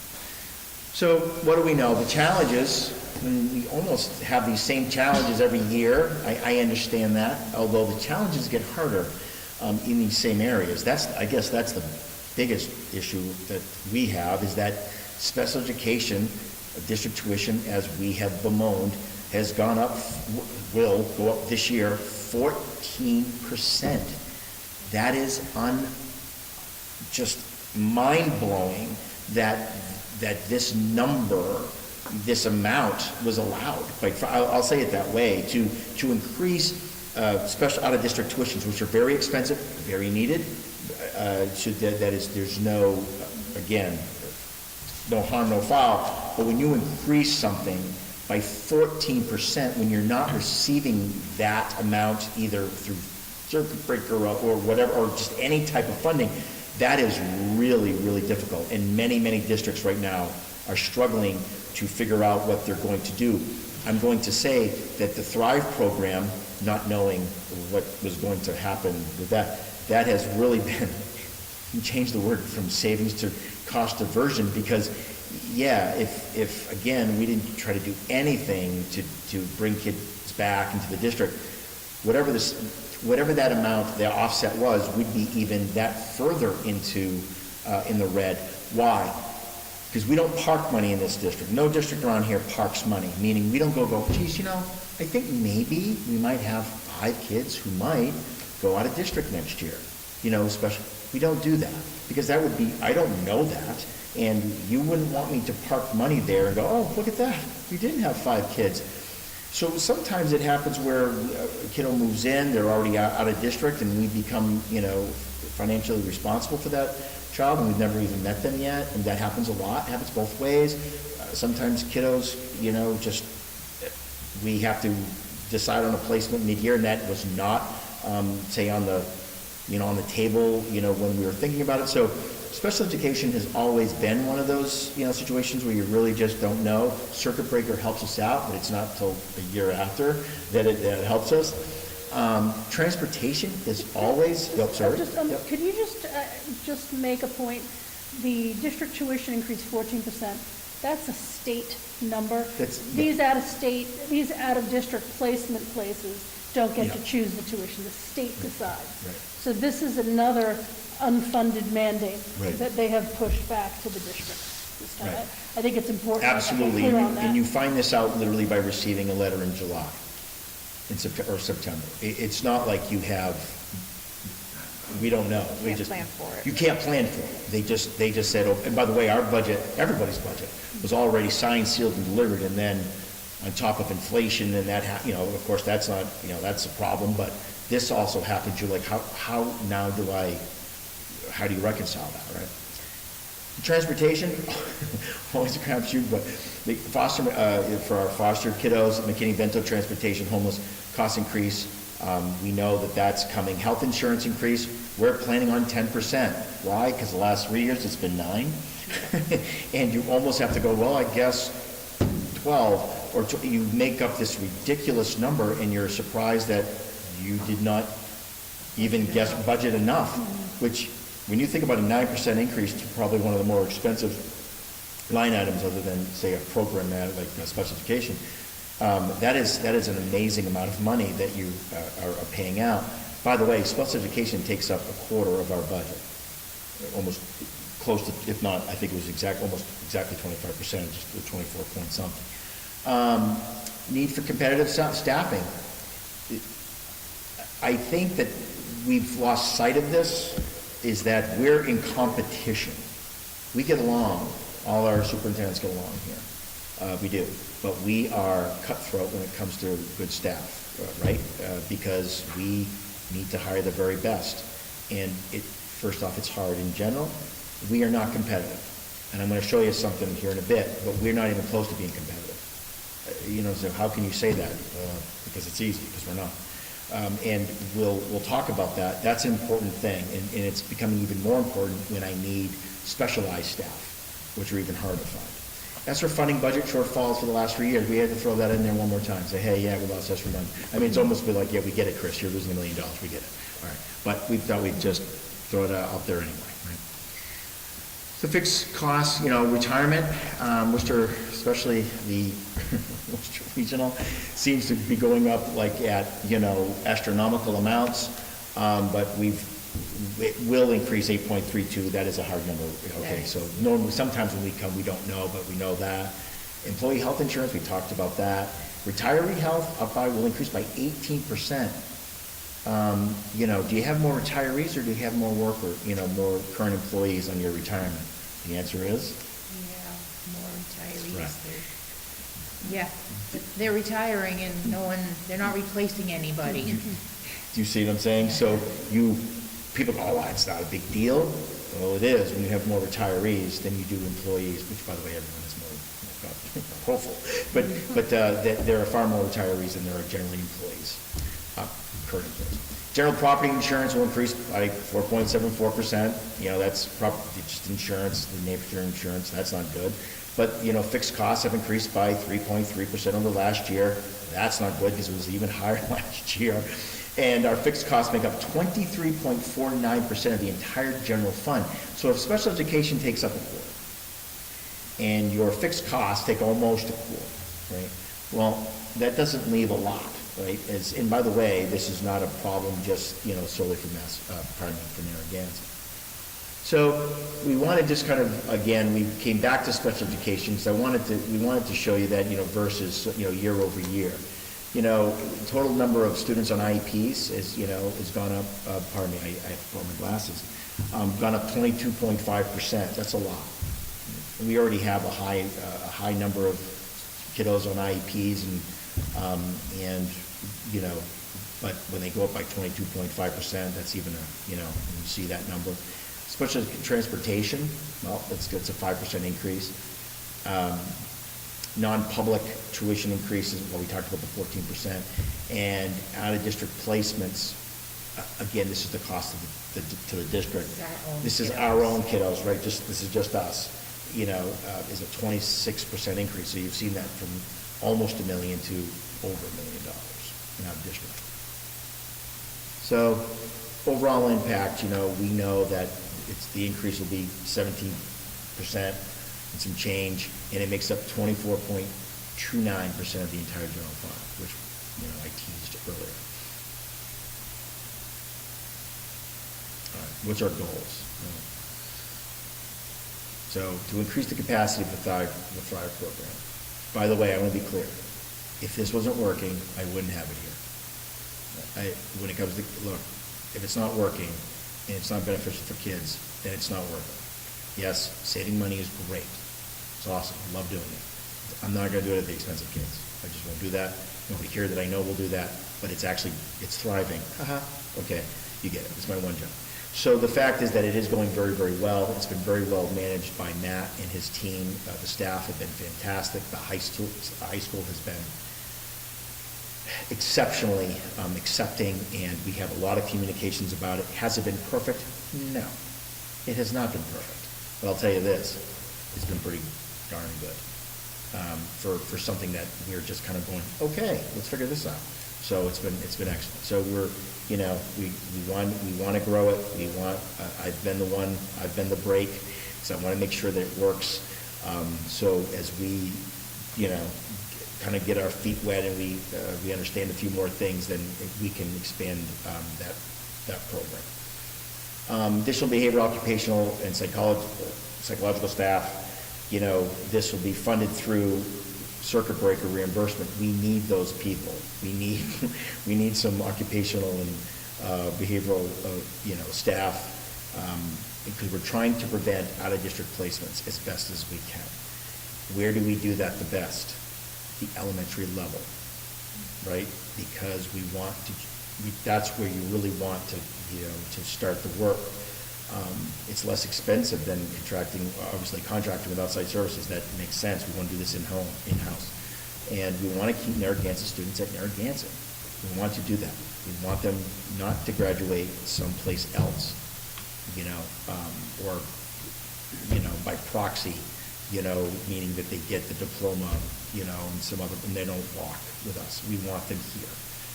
So what do we know? The challenges, and we almost have these same challenges every year. I understand that, although the challenges get harder in these same areas. I guess that's the biggest issue that we have, is that Special education, district tuition, as we have bemoaned, has gone up, will go up this year 14%. That is just mind-blowing that this number, this amount was allowed. Like, I'll say it that way, to increase special out-of-district tuitions, which are very expensive, very needed. There's no, again, no harm, no foul. But when you increase something by 14%, when you're not receiving that amount either through circuit breaker or whatever, or just any type of funding, that is really, really difficult. And many, many districts right now are struggling to figure out what they're going to do. I'm going to say that the Thrive program, not knowing what was going to happen with that has really been, you changed the word from savings to cost aversion, because yeah, if again, we didn't try to do anything to bring kids back into the district, whatever that amount, the offset was, we'd be even that further into, in the red. Why? Because we don't park money in this district. No district around here parks money, meaning we don't go, geez, I think maybe we might have 5 kids who might go out of district next year. Especially, we don't do that, because that would be, I don't know that, and you wouldn't want me to park money there and go, oh, look at that, we didn't have 5 kids. So sometimes it happens where a kiddo moves in, they're already out of district, and we become, financially responsible for that child, and we've never even met them yet, and that happens a lot. It happens both ways. Sometimes kiddos, just, we have to decide on a placement mid-year, and that was not, say, on the table, when we were thinking about it. So special education has always been one of those, situations where you really just don't know. Circuit breaker helps us out, but it's not till a year after that it helps us. Transportation is always, sorry. Yep. Could you just make a point? The district tuition increased 14%. That's a state number. These out-of-district placement places don't get to choose the tuition. The state decides. Right. So this is another unfunded mandate Right. that they have pushed back to the district this time. Right. I think it's important. Absolutely, To be clear on that. and you find this out literally by receiving a letter in July, in September. It's not like you have, we don't know. You can't plan for it. You can't plan for it. They just said, oh, and by the way, our budget, everybody's budget, was already signed, sealed, and delivered, and then on top of inflation, and that, of course, that's not, that's a problem, but this also happened. You're like, how now how do you reconcile that, right? Transportation, always a crapshoot, but the foster, for our foster kiddos, McKinney-Vento transportation, homeless, cost increase, we know that that's coming. Health insurance increase, we're planning on 10%. Why? Because the last 3 years it's been 9. And you almost have to go, well, I guess 12, or you make up this ridiculous number and you're surprised that you did not even guess budget enough, which when you think about a 9% increase to probably one of the more expensive line items other than, say, a program like special education, that is an amazing amount of money that you are paying out. By the way, special education takes up a quarter of our budget, almost close to, if not, I think it was almost exactly 25%, just 24 point something. Need for competitive staffing. I think that we've lost sight of this, is that we're in competition. We get along, all our superintendents get along here. We do, but we are cutthroat when it comes to good staff, right? Because we need to hire the very best. And first off, it's hard in general. We are not competitive. And I'm going to show you something here in a bit, but we're not even close to being competitive. So how can you say that? Because it's easy, because we're not. And we'll talk about that. That's an important thing, and it's becoming even more important when I need specialized staff, which are even harder to find. As for funding budget shortfalls for the last 3 years, we had to throw that in there one more time. Say, hey, yeah, we lost this for money. I mean, it's almost been like, yeah, we get it, Chris. You're losing $1 million. We get it. All right. But we thought we'd just throw it out there anyway. Right? So fixed costs, retirement, Worcester, especially the Worcester Regional, seems to be going up like at, astronomical amounts. But we've it will increase 8.32, that is a hard number, okay, so normally, sometimes when we come, we don't know, but we know that. Employee health insurance, we talked about that. Retiree health, will increase by 18%. You know, do you have more retirees or do you have more more current employees on your retirement? The answer is? Yeah, more retirees. Right. Yeah, they're retiring and they're not replacing anybody. Do you see what I'm saying? So people go, oh, it's not a big deal. Well, it is. When you have more retirees than you do employees, which, by the way, everyone is more hopeful. But there are far more retirees than there are generally employees, current employees. General property insurance will increase by 4.74%. You know, that's just insurance, the nature insurance. That's not good. But, you know, fixed costs have increased by 3.3% over last year. That's not good because it was even higher last year. And our fixed costs make up 23.49% of the entire general fund. So if special education takes up a quarter, and your fixed costs take almost a quarter, right? Well, that doesn't leave a lot, right? And by the way, this is not a problem just, solely for Narragansett. So we want to just kind of, again, we came back to special education, so we wanted to show you that, versus, year over year. Total number of students on IEPs is gone up, pardon me, I have to put on my glasses, gone up 22.5%. That's a lot. We already have a high number of kiddos on IEPs but when they go up by 22.5%, that's even you see that number. Special transportation, well, that's a 5% increase. Non-public tuition increases, well, we talked about the 14%, and out-of-district placements, again, this is the cost to the district. This is our own kiddos, right? This is just us. Is a 26% increase. So you've seen that from almost $1 million to over $1 million in our district. So overall impact, we know that the increase will be 17% and some change, and it makes up 24.29% of the entire general fund, which I teased earlier. All right, what's our goals? So to increase the capacity of the Thrive program. By the way, I want to be clear. If this wasn't working, I wouldn't have it here. When it comes to, look, if it's not working and it's not beneficial for kids, then it's not worth it. Yes, saving money is great. It's awesome. I love doing it. I'm not going to do it at the expense of kids. I just won't do that. Nobody here that I know will do that, but it's thriving. Okay, you get it. It's my one job. So the fact is that it is going very, very well. It's been very well managed by Matt and his team. The staff have been fantastic. The high school has been exceptionally accepting, and we have a lot of communications about it. Has it been perfect? No, it has not been perfect. But I'll tell you this, it's been pretty darn good for something that we're just kind of going, okay, let's figure this out. So it's been excellent. So we're, we want to grow it. I've been the brake, so I want to make sure that it works. So as we, kind of get our feet wet and we understand a few more things, then we can expand that program. Additional behavioral, occupational, and psychological staff. This will be funded through circuit breaker reimbursement. We need those people. We need some occupational and behavioral, staff, because we're trying to prevent out-of-district placements as best as we can. Where do we do that the best? The elementary level, right? Because that's where you really want to start the work. It's less expensive than contracting with outside services. That makes sense. We want to do this in-house. And we want to keep Narragansett students at Narragansett. We want to do that. We want them not to graduate someplace else, or, by proxy, meaning that they get the diploma, and they don't walk with us. We want them here,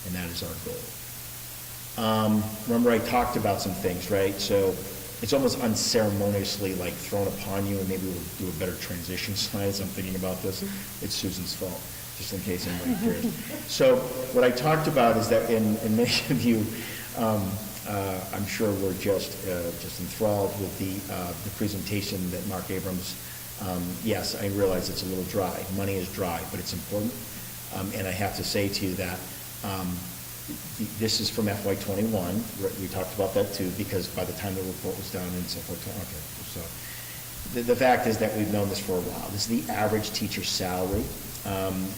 and that is our goal. Remember I talked about some things, right? So it's almost unceremoniously thrown upon you, and maybe we'll do a better transition slide as I'm thinking about this. It's Susan's fault, just in case anybody cares. So what I talked about is that, and many of you I'm sure we're just enthralled with the presentation that Mark Abrams, yes, I realize it's a little dry. Money is dry, but it's important. And I have to say to you that this is from FY '21. We talked about that too, because by the time the report was done and so forth, okay, so the fact is that we've known this for a while. This is the average teacher salary.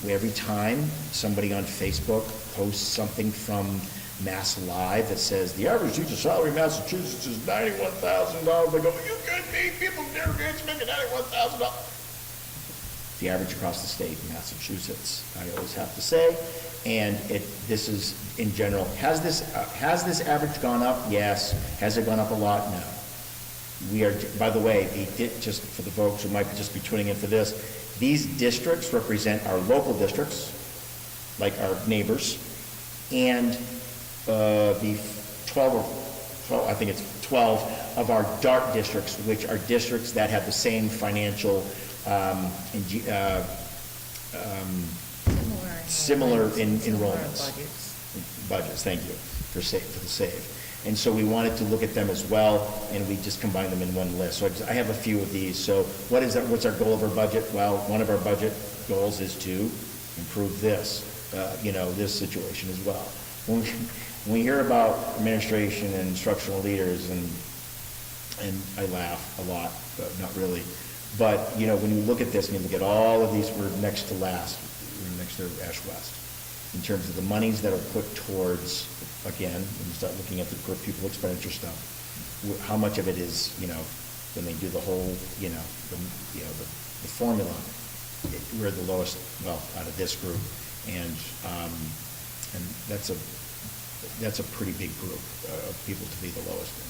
Every time somebody on Facebook posts something from Mass Live that says the average teacher salary in Massachusetts is $91,000, they go, you can't be people in their grades making $91,000. The average across the state in Massachusetts, I always have to say, and this is in general. Has this average gone up? Yes. Has it gone up a lot? No. We are, by the way, just for the folks who might just be tuning in for this, these districts represent our local districts, like our neighbors, and the 12 I think it's 12 of our DART districts, which are districts that have the same financial similar in enrollments. Budgets, thank you, for the SAVE. And so we wanted to look at them as well, and we just combined them in one list. So I have a few of these. So what's our goal of our budget? Well, one of our budget goals is to improve this, this situation as well. When we hear about administration and instructional leaders, and I laugh a lot, but not really. But, when you look at this and you look at all of these, we're next to last, we're next to Ash West, in terms of the monies that are put towards, again, when you start looking at the per pupil expenditure stuff, how much of it is, when they do the whole, the formula, we're the lowest, well, out of this group, and that's a pretty big group of people to be the lowest in.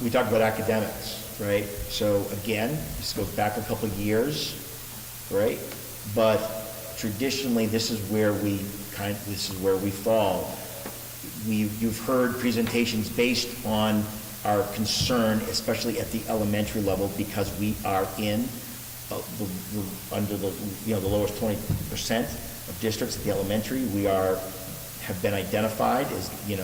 We talked about academics, right? So again, this goes back a couple of years, right? But traditionally, this is where we fall. You've heard presentations based on our concern, especially at the elementary level, because we are in under the lowest 20% of districts at the elementary. We have been identified as in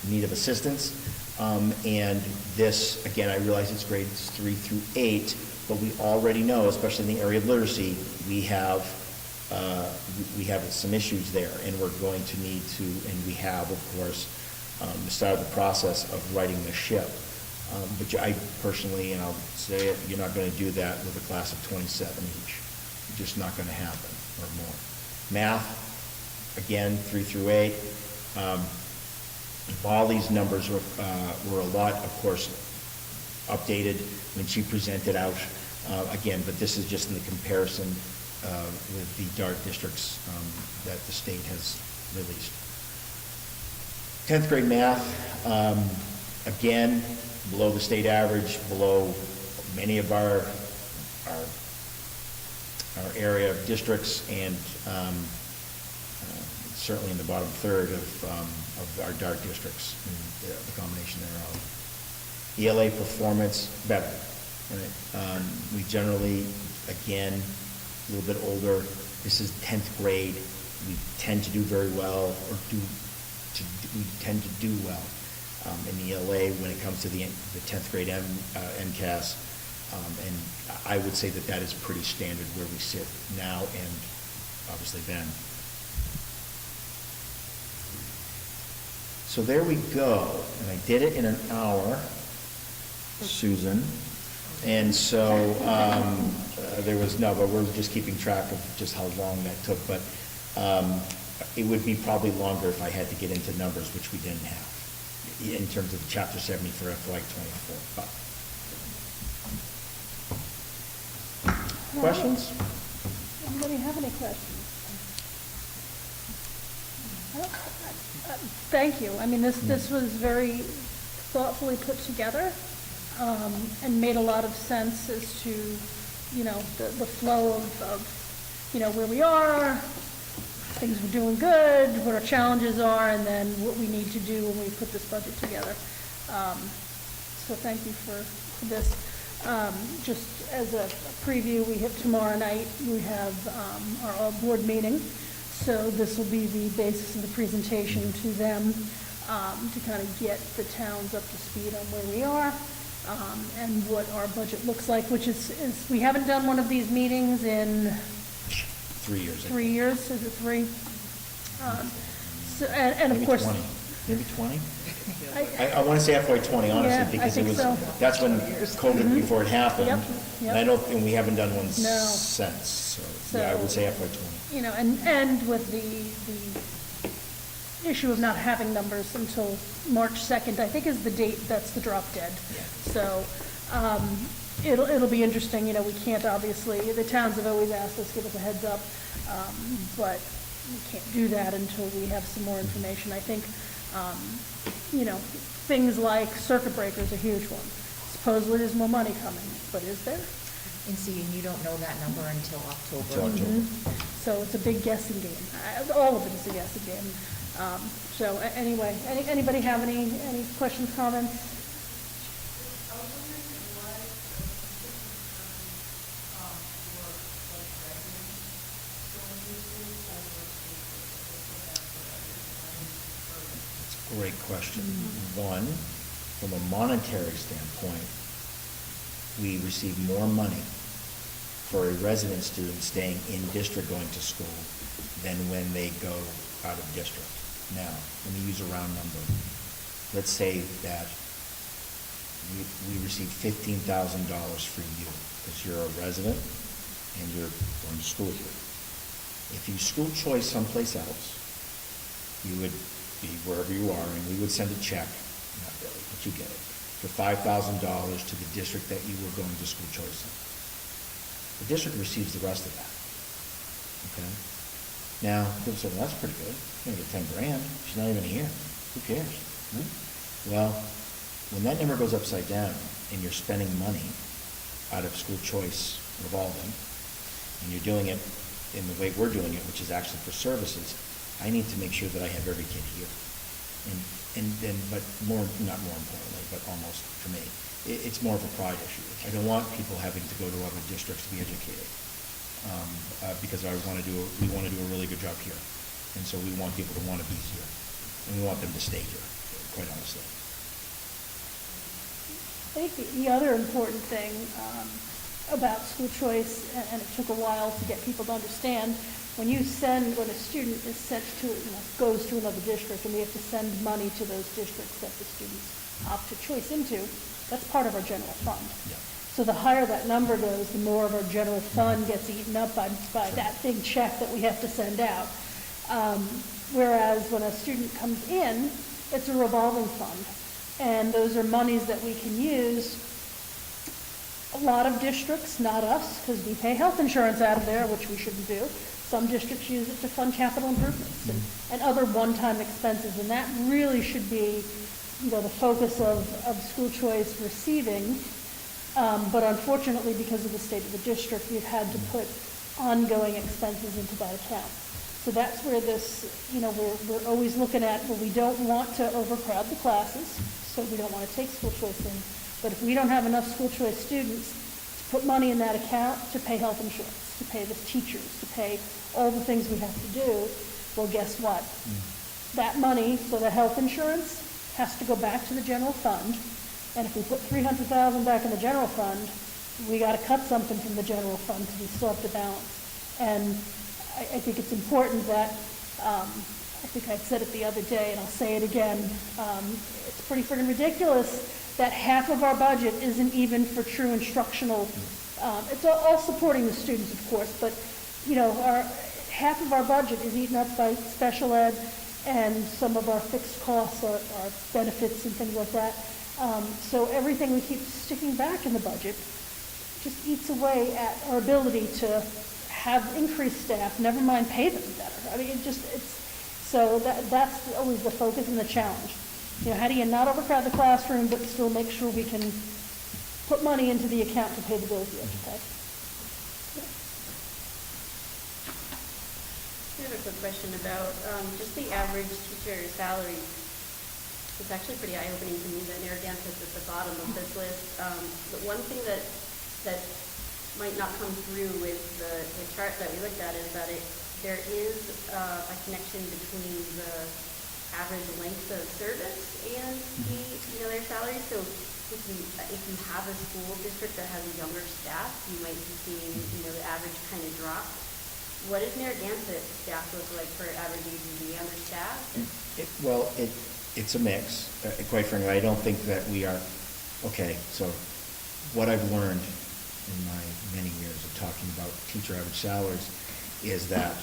need of assistance, and this, again, I realize it's grades 3 through 8, but we already know, especially in the area of literacy, we have some issues there, and we're going to need to, and we have, of course, started the process of righting the ship. But I personally, and I'll say it, you're not going to do that with a class of 27 each. It's just not going to happen, or more. Math, again, 3 through 8. All these numbers were a lot, of course, updated when she presented out, again, but this is just in the comparison with the DART districts that the state has released. 10th grade math, again, below the state average, below many of our area of districts, and certainly in the bottom third of our DART districts, and the combination thereof. ELA performance, better. Right? We generally, again, a little bit older, this is 10th grade, we tend to do very well, we tend to do well in ELA when it comes to the 10th grade MCAS, and I would say that is pretty standard where we sit now and obviously then. So there we go, and I did it in an hour, Susan, and so but we're just keeping track of just how long that took, but it would be probably longer if I had to get into numbers, which we didn't have, in terms of Chapter 70 for FY '24. Questions? Anybody have any questions? Thank you. I mean, this was very thoughtfully put together, and made a lot of sense as to, the flow of where we are, things we're doing good, what our challenges are, and then what we need to do when we put this budget together. So thank you for this. Just as a preview, tomorrow night, we have our all-board meeting. So this will be the basis of the presentation to them. to kind of get the towns up to speed on where we are, and what our budget looks like, which is, we haven't done one of these meetings in 3 years. I think. 3 years, is it 3? So, and of Maybe course. 20, maybe 20? I- I want to say FY '20, Yeah, honestly, I because it think was, so. that's when COVID, before it happened. Yep, And I don't, and we haven't done one No. since, so, yeah, I would say FY '20. You know, and with the issue of not having numbers until March 2nd, I think is the date, that's the drop dead. Yeah. So, it'll be interesting, you know, we can't obviously, the towns have always asked us, give us a heads up, but we can't do that until we have some more information. I think, you know, things like circuit breakers are a huge one. Supposedly there's more money coming, but is there? And see, and you don't know that number until Until October. October. So it's a big guessing game. All of it is a guessing game. So anyway, anybody have any questions, comments? I was wondering why the Great question. One, from a monetary standpoint, we receive more money for a resident student staying in district going to school than when they go out of district. Now, let me use a round number. Let's say that we receive $15,000 for you because you're a resident and you're going to school here. If you school choice someplace else, you would be wherever you are, and we would send a check, not really, but you get it, for $5,000 to the district that you were going to school choice in. The district receives the rest of that, okay? Now, people say, well, that's pretty good. You're gonna get 10 grand. She's not even here. Who cares? Right? Well, when that number goes upside down and you're spending money out of school choice revolving, and you're doing it in the way we're doing it, which is actually for services, I need to make sure that I have every kid here. And then, but more, not more importantly, but almost for me, it's more of a pride issue. I don't want people having to go to other districts to be educated, because we want to do a really good job here. And so we want people to want to be here, and we want them to stay here, quite honestly. I think the other important thing about school choice, and it took a while to get people to understand, when a student is sent to, goes to another district, and we have to send money to those districts that the students opt to choice into, that's part of our general fund. Yeah. So the higher that number goes, the more of our general fund gets eaten up by that big check that we have to send out. Whereas when a student comes in, it's a revolving fund, and those are monies that we can use. A lot of districts, not us, because we pay health insurance out of there, which we shouldn't do. Some districts use it to fund capital improvements and other one-time expenses, and that really should be, the focus of school choice receiving. But unfortunately, because of the state of the district, we've had to put ongoing expenses into that account. So that's where this, we're always looking at, well, we don't want to overcrowd the classes, so we don't want to take school choice in. But if we don't have enough school choice students to put money in that account to pay health insurance, to pay the teachers, to pay all the things we have to do, well, guess what? That money for the health insurance has to go back to the general fund. And if we put $300,000 back in the general fund, we got to cut something from the general fund to be still up to balance. And I think it's important that, I think I said it the other day, and I'll say it again, it's pretty freaking ridiculous that half of our budget isn't even for true instructional, it's all supporting the students, of course, but, half of our budget is eaten up by special ed, and some of our fixed costs are benefits and things like that. So everything we keep sticking back in the budget just eats away at our ability to have increased staff, never mind pay them better. I mean, so that's always the focus and the challenge. How do you not overcrowd the classroom, but still make sure we can put money into the account to pay the bills you have to pay? I have a quick question about just the average teacher salary. It's actually pretty eye-opening to me that Narragansett is at the bottom of this list. But one thing that might not come through with the chart that we looked at is that there is a connection between the average length of service and their salary. So if you have a school district that has a younger staff, you might be seeing, the average kind of drop. What does Narragansett staff look like for average ADD understaffed? It's a mix. Quite frankly, I don't think that we are, okay, so what I've learned in my many years of talking about teacher average salaries is that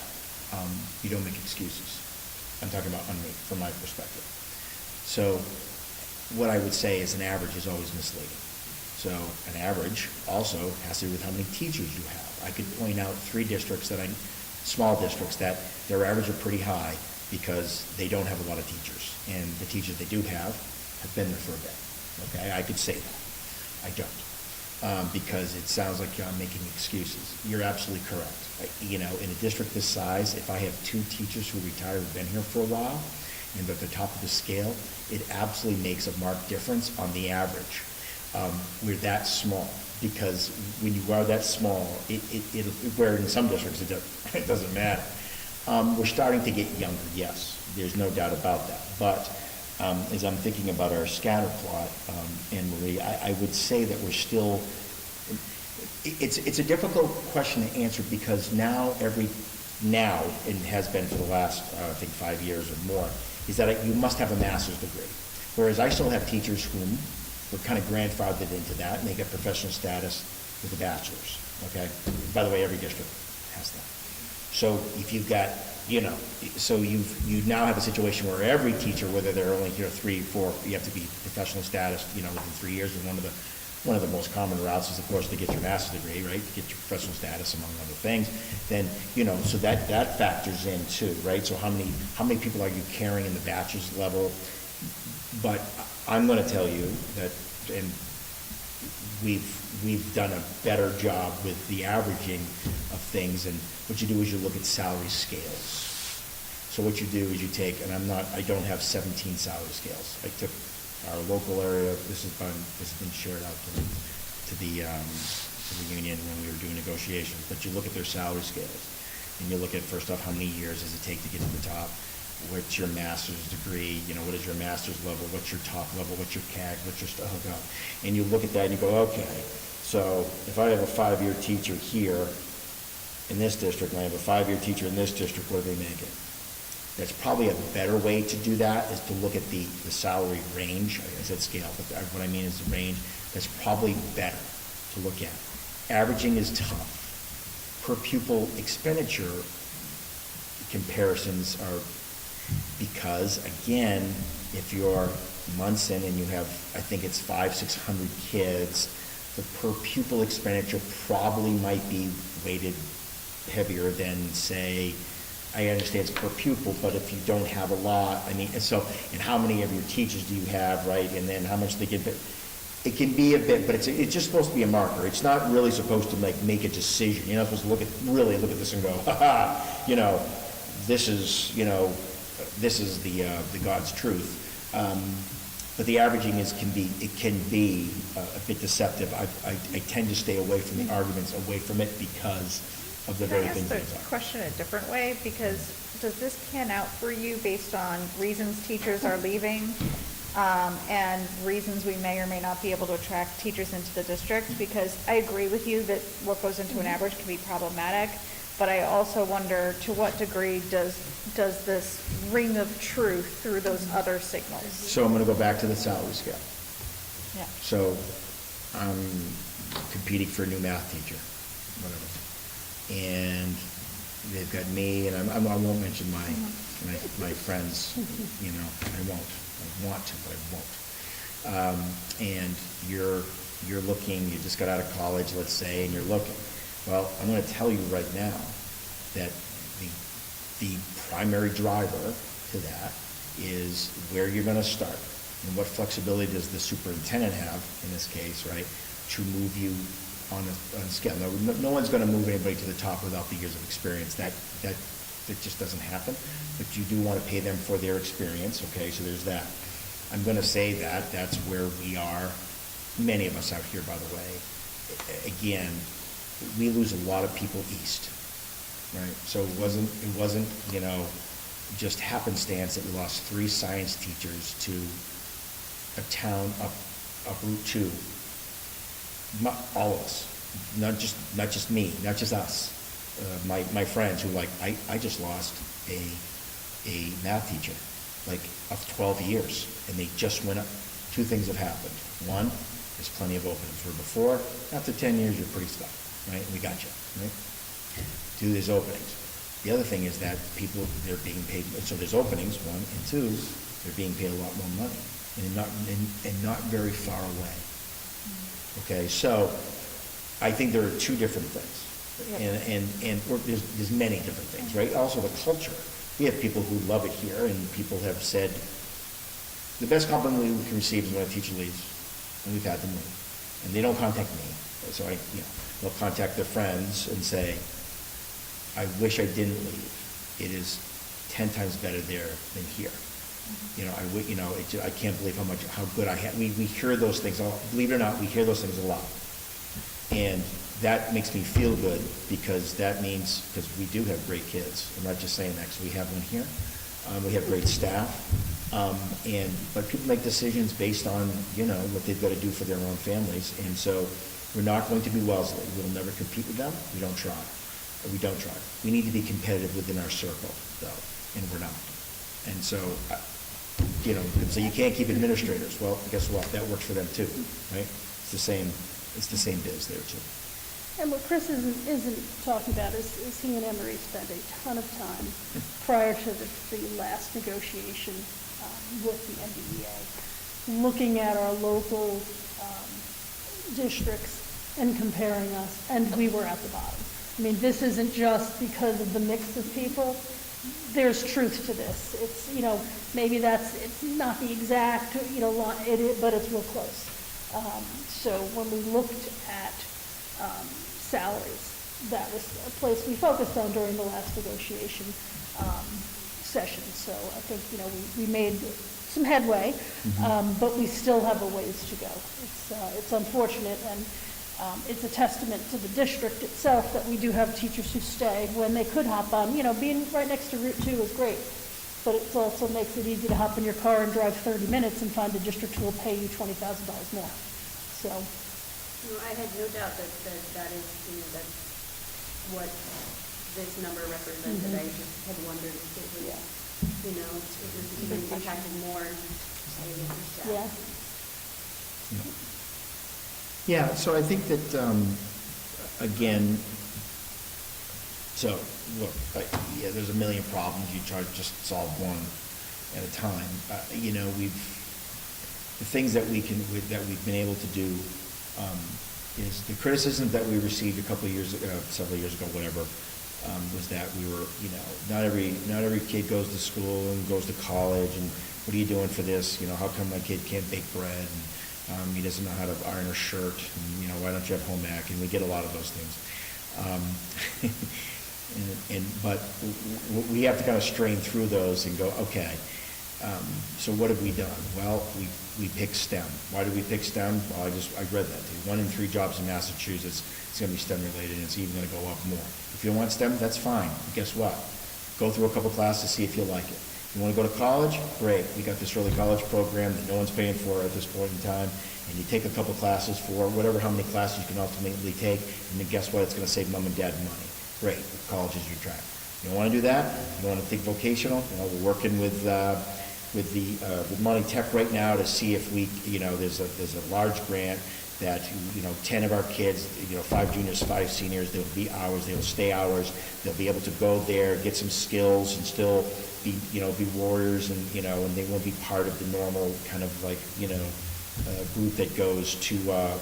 you don't make excuses. I'm talking about on me, from my perspective. So what I would say is an average is always misleading. So an average also has to do with how many teachers you have. I could point out small districts that their average are pretty high because they don't have a lot of teachers. And the teachers they do have been there for a bit. Okay, I could say that. I don't. Because it sounds like I'm making excuses. You're absolutely correct. In a district this size, if I have 2 teachers who retire who've been here for a while, and they're at the top of the scale, it absolutely makes a marked difference on the average. We're that small, because when you are that small, where in some districts it doesn't matter. We're starting to get younger, yes, there's no doubt about that. But as I'm thinking about our scatter plot, Anne Marie, I would say that we're still, it's a difficult question to answer because now, and has been for the last, I think 5 years or more, is that you must have a master's degree. Whereas I still have teachers whom were kind of grandfathered into that, and they get professional status with a bachelor's, okay? By the way, every district has that. So if you've got, so you now have a situation where every teacher, whether they're only here 3, 4, you have to be professional status, within 3 years. And one of the most common routes is, of course, to get your master's degree, right? To get your professional status, among other things. Then, so that factors in too, right? So how many people are you carrying in the bachelor's level? But I'm going to tell you that, and we've done a better job with the averaging of things. And what you do is you look at salary scales. So what you do is you take, and I don't have 17 salary scales. I took our local area. This has been shared out to the union when we were doing negotiations. But you look at their salary scales, and you look at, first off, how many years does it take to get to the top? What's your master's degree? What is your master's level? What's your top level? What's your CAG? What's your and you look at that and you go, okay, so if I have a 5-year teacher here in this district, and I have a 5-year teacher in this district, what are they making? That's probably a better way to do that, is to look at the salary range. I said scale, but what I mean is the range. That's probably better to look at. Averaging is tough. Per pupil expenditure comparisons are, because again, if you're Munson and you have, I think it's 500-600 kids, the per pupil expenditure probably might be weighted heavier than, say, I understand it's per pupil, but if you don't have a lot, and how many of your teachers do you have, right? And then how much they get, it can be a bit, but it's just supposed to be a marker. It's not really supposed to make a decision. You're not supposed to really look at this and go, this is the God's truth. But the averaging can be a bit deceptive. I tend to stay away from the arguments, away from it, because of the very things. Can I ask the question a different way? Because does this pan out for you based on reasons teachers are leaving, and reasons we may or may not be able to attract teachers into the district? Because I agree with you that what goes into an average can be problematic, but I also wonder, to what degree does this ring of truth through those other signals? So I'm going to go back to the salary scale. Yeah. So I'm competing for a new math teacher, whatever. And they've got me, and I won't mention my friends, I won't. I want to, but I won't. And you're looking, you just got out of college, let's say, and you're looking. Well, I'm going to tell you right now that the primary driver to that is where you're going to start and what flexibility does the superintendent have, in this case, right, to move you on a scale. No one's going to move anybody to the top without the years of experience. That just doesn't happen. But you do want to pay them for their experience, okay? So there's that. I'm going to say that's where we are. Many of us out here, by the way. Again, we lose a lot of people east, right? So it wasn't just happenstance that we lost 3 science teachers to a town up Route 2. All of us, not just me, not just us. My friends who I just lost a math teacher, of 12 years, and they just went up. 2 things have happened. One, there's plenty of openings. Where before, after 10 years, you're pretty stuck, right? We got you, right? 2, there's openings. The other thing is that people, they're being paid, so there's openings, 1, and 2, they're being paid a lot more money, and not very far away. Okay, so I think there are 2 different things. There's many different things, right? Also the culture. We have people who love it here, and people have said, the best compliment we can receive is when a teacher leaves, and we've had them leave. And they don't contact me, so they'll contact their friends and say, I wish I didn't leave. It is 10 times better there than here. I can't believe how good I had. We hear those things, believe it or not, we hear those things a lot. And that makes me feel good, because that means, because we do have great kids. I'm not just saying that, because we have one here. We have great staff. But people make decisions based on, what they've got to do for their own families. And so we're not going to be Wellesley. We'll never compete with them. We don't try. We need to be competitive within our circle, though, and we're not. And so, so you can't keep administrators. Well, guess what? That works for them too, right? It's the same biz there too. And what Chris isn't talking about is he and Emery spent a ton of time prior to the last negotiation with the NDEA, looking at our local districts and comparing us, and we were at the bottom. I mean, this isn't just because of the mix of people. There's truth to this. It's, maybe it's not the exact, but it's real close. So when we looked at salaries, that was a place we focused on during the last negotiation session. So I think, we made some headway, but we still have a ways to go. It's unfortunate, and it's a testament to the district itself that we do have teachers who stay when they could hop on. Being right next to Route 2 is great, but it also makes it easy to hop in your car and drive 30 minutes and find a district who will pay you $20,000 more. So. I had no doubt that is, that's what this number represented. I just had wondered if it was, it was even impacted more. Yeah. Yeah, so I think that, again, so, look, there's a million problems. You try to just solve one at a time. The things that we've been able to do is the criticism that we received several years ago, whatever, was that we were, not every kid goes to school and goes to college, and what are you doing for this? How come my kid can't bake bread? And he doesn't know how to iron a shirt, and why don't you have home ec? And we get a lot of those things. But we have to kind of strain through those and go, okay, so what have we done? Well, we picked STEM. Why did we pick STEM? Well, I read that. 1 in 3 jobs in Massachusetts is going to be STEM related, and it's even going to go up more. If you don't want STEM, that's fine. But guess what? Go through a couple classes, see if you like it. You want to go to college? Great. We got this early college program that no one's paying for at this point in time, and you take a couple classes for how many classes you can ultimately take, and then guess what? It's going to save mom and dad money. Great. College is your track. You don't want to do that? You want to think vocational? We're working with Monty Tech right now to see if we, there's a large grant that, 10 of our kids, 5 juniors, 5 seniors, there'll be hours, they'll stay hours, they'll be able to go there, get some skills, and still be warriors, and, and they won't be part of the normal kind of group that goes to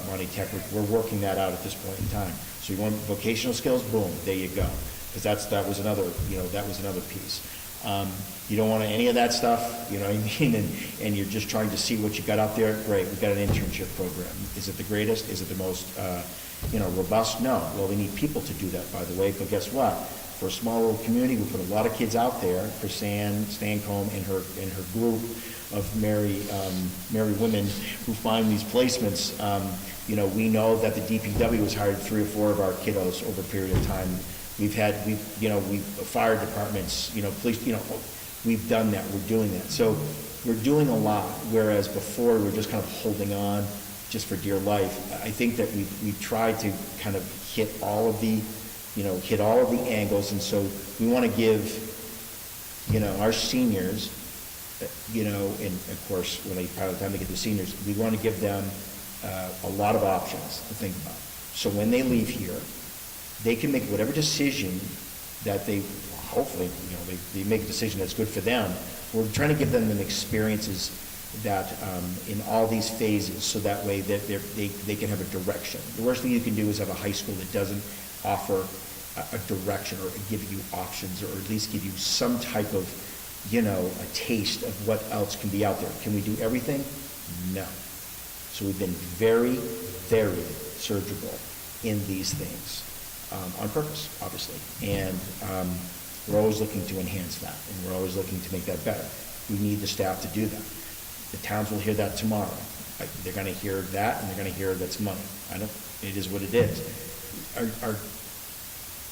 Monty Tech. We're working that out at this point in time. So you want vocational skills? Boom, there you go. Because that was another piece. You don't want any of that stuff, you know what I mean? And you're just trying to see what you got out there. Great, we've got an internship program. Is it the greatest? Is it the most, robust? No. Well, we need people to do that, by the way, but guess what? For a small little community, we put a lot of kids out there. For Stancomb and her group of merry women who find these placements. We know that the DPW has hired 3 or 4 of our kiddos over a period of time. We've fire departments, police, we've done that, we're doing that. So we're doing a lot, whereas before we were just kind of holding on just for dear life. I think that we've tried to kind of hit all of the angles, and so we want to give, our seniors, and of course, by the time they get to seniors, we want to give them a lot of options to think about. So when they leave here, they can make whatever decision that they, hopefully, they make a decision that's good for them. We're trying to give them experiences that in all these phases, so that way that they can have a direction. The worst thing you can do is have a high school that doesn't offer a direction or give you options, or at least give you some type of, a taste of what else can be out there. Can we do everything? No. So we've been very, very surgical in these things, on purpose, obviously. And we're always looking to enhance that, and we're always looking to make that better. We need the staff to do that. The towns will hear that tomorrow. They're going to hear that, and they're going to hear that's money. It is what it is.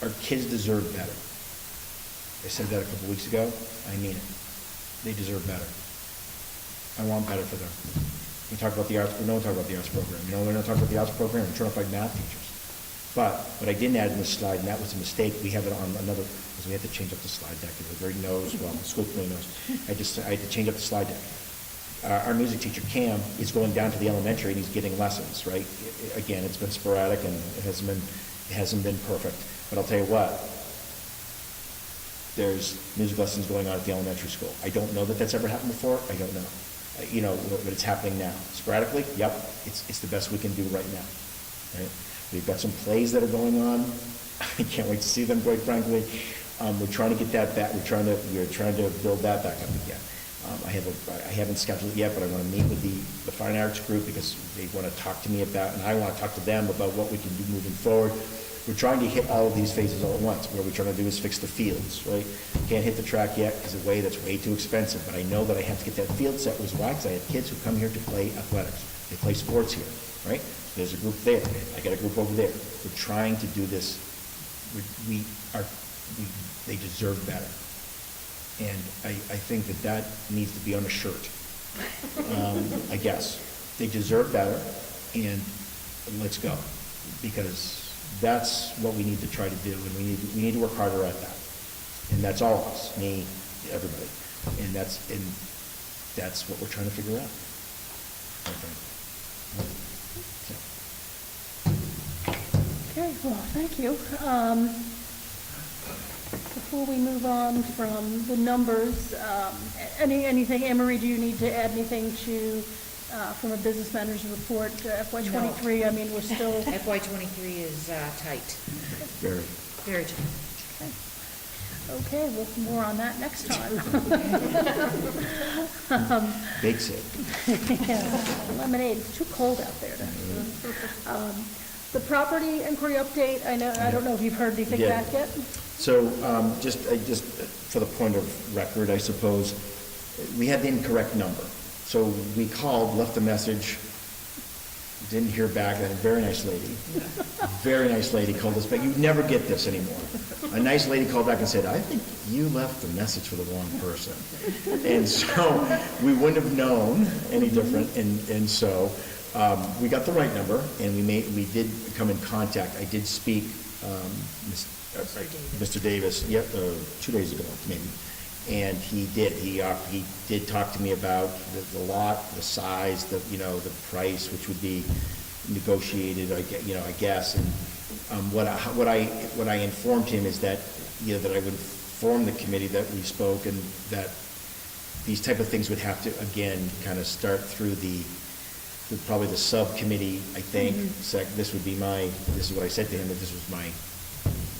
Our kids deserve better. I said that a couple weeks ago. I mean it. They deserve better. I want better for them. We talk about the arts, we don't talk about the arts program. We're not talking about the arts program. We're trying to find math teachers. But what I didn't add in this slide, and that was a mistake, we have it on another, because we had to change up the slide deck. Everybody knows, well, the school committee knows. I had to change up the slide deck. Our music teacher, Cam, is going down to the elementary, and he's getting lessons, right? Again, it's been sporadic, and it hasn't been perfect. But I'll tell you what, there's music lessons going on at the elementary school. I don't know that that's ever happened before. I don't know. But it's happening now. Sporadically, yep, it's the best we can do right now. Right? We've got some plays that are going on. I can't wait to see them, quite frankly. We're trying to get that back. We're trying to build that back up again. I haven't scheduled it yet, but I want to meet with the fine arts group, because they want to talk to me about, and I want to talk to them about what we can do moving forward. We're trying to hit all of these phases all at once. What we're trying to do is fix the fields, right? Can't hit the track yet because that's way too expensive, but I know that I have to get that field set. Was why? Because I have kids who come here to play athletics. They play sports here, right? There's a group there. I got a group over there. We're trying to do this. They deserve better. And I think that needs to be on a shirt, I guess. They deserve better, and let's go. Because that's what we need to try to do, and we need to work harder at that. And that's all of us, me, everybody. And that's what we're trying to figure out. Okay, well, thank you. Before we move on from the numbers, anything, Anne Marie, do you need to add anything to, from a business manager's report, FY '23? No. I mean, we're still. FY '23 is tight, Very. very tight. Okay, well, more on that next time. Bake sale. Yeah, lemonade, it's too cold out there. The property inquiry update, I don't know if you've heard anything Yeah. back yet? So, just for the point of record, I suppose, we had the incorrect number. So we called, left a message, didn't hear back, and a very nice lady called us back. You never get this anymore. A nice lady called back and said, I think you left the message for the wrong person. And so we wouldn't have known any different, and so we got the right number, and we did come in contact. I did speak, Mr. Davis, 2 days ago, maybe. And he did talk to me about the lot, the size, the price, which would be negotiated, I guess. And what I informed him is that, that I would inform the committee that we spoke, and that these type of things would have to, again, kind of start through probably the subcommittee, I think. So this is what I said to him, that this was my,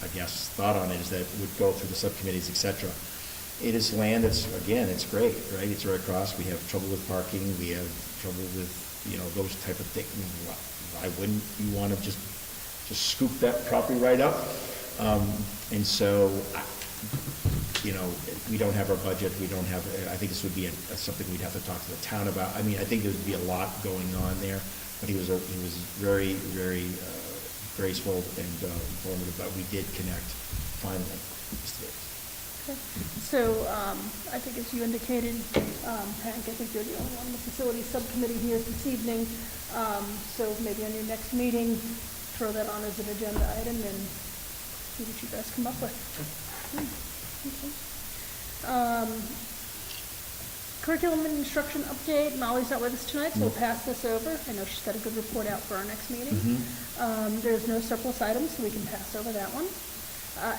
I guess, thought on it, is that it would go through the subcommittees, et cetera. It is land it's great, right? It's right across. We have trouble with parking. We have trouble with, those type of things. Why wouldn't you want to just scoop that property right up? And so, we don't have our budget. We don't have, I think this would be something we'd have to talk to the town about. I mean, I think there would be a lot going on there, but he was very, very graceful and informative, but we did connect finally. Okay. So, I think as you indicated, Hank, I think you're the only one in the facilities subcommittee here this evening. So maybe on your next meeting, throw that on as an agenda item and see what you guys come up with. Okay. Curriculum and instruction update. Molly's not with us tonight, so we'll pass this over. I know she's got a good report out for our next meeting. There's no surplus items, so we can pass over that one.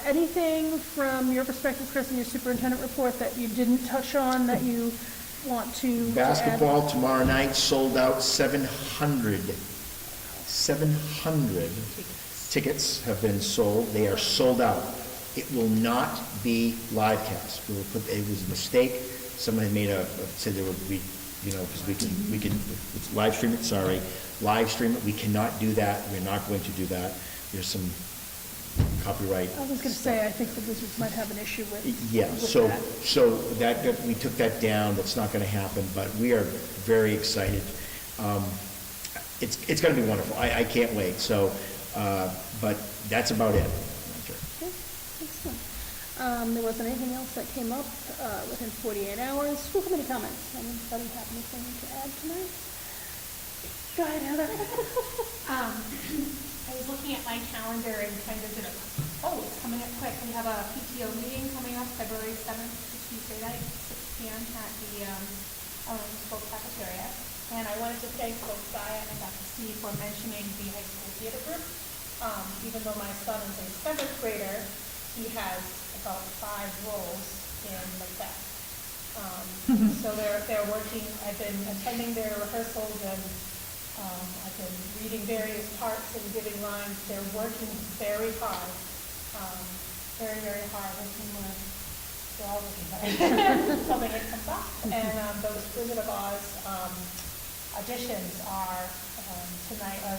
Anything from your perspective, Chris, in your superintendent report that you didn't touch on that you want to add? Basketball tomorrow night, sold out 700 tickets have been sold. They are sold out. It will not be live cast. It was a mistake. Someone had said there would be, because we can it's live stream it, sorry. Live stream it. We cannot do that. We're not going to do that. There's some copyright. I was going to say, I think the Wizards might have an issue with Yeah, with so, that. so that, we took that down. That's not going to happen, but we are very excited. It's going to be wonderful. I can't wait. So, but that's about it. Okay, excellent. There wasn't anything else that came up within 48 hours. School committee comments. Anybody have anything to add tonight? Go ahead, Heather. I was looking at my calendar and kind of it's coming up quick. We have a PTO meeting coming up February 7th, Tuesday night, 6 p.m. at the elementary school cafeteria. And I wanted to thank both Diane and Dr. Steve for mentioning the high school theater group. Even though my son is a 7th grader, he has about 5 roles in Macbeth. So they're working. I've been attending their rehearsals and I've been reading various parts and giving lines. They're working very hard, very, very hard. They're all working hard. Something that comes up. And those Wizard of Oz auditions are tonight. I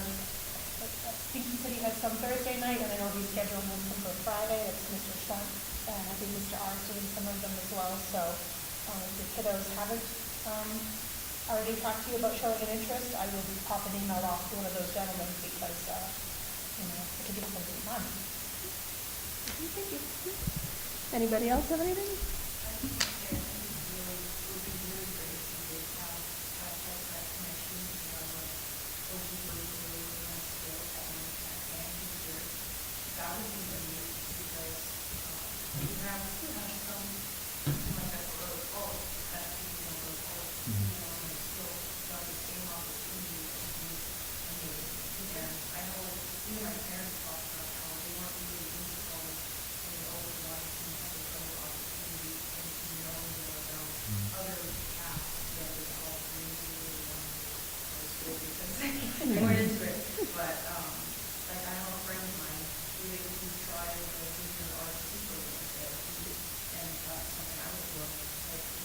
think he said he had some Thursday night, and I know he's scheduled them for Friday. It's Mr. Trump, and I think Mr. R is doing some of them as well. So if the kiddos haven't already talked to you about showing an interest, I will be popping an email off to one of those gentlemen because, it could be something fun. Thank you. Anybody else have anything? They weren't into it, but, I know a friend of mine, who tried the junior RC program there, and that's something I would love, to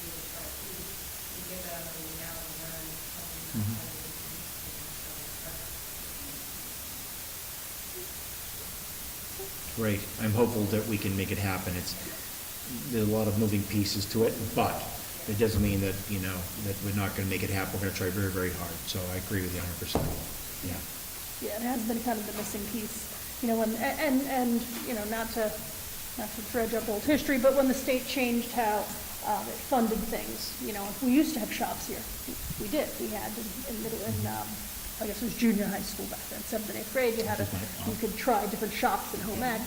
be able to try too, to get that out of the way now and learn something that I would be interested in, Great. I'm hopeful that we can make it happen. There's a lot of moving pieces to it, but it doesn't mean that, that we're not going to make it happen. We're going to try very, very hard. So I agree with you 100%. Yeah. Yeah, it has been kind of the missing piece, and not to dredge up old history, but when the state changed how it funded things, we used to have shops here. We did. We had I guess it was junior high school back then, 7th and 8th grade, you could try different shops in home ec,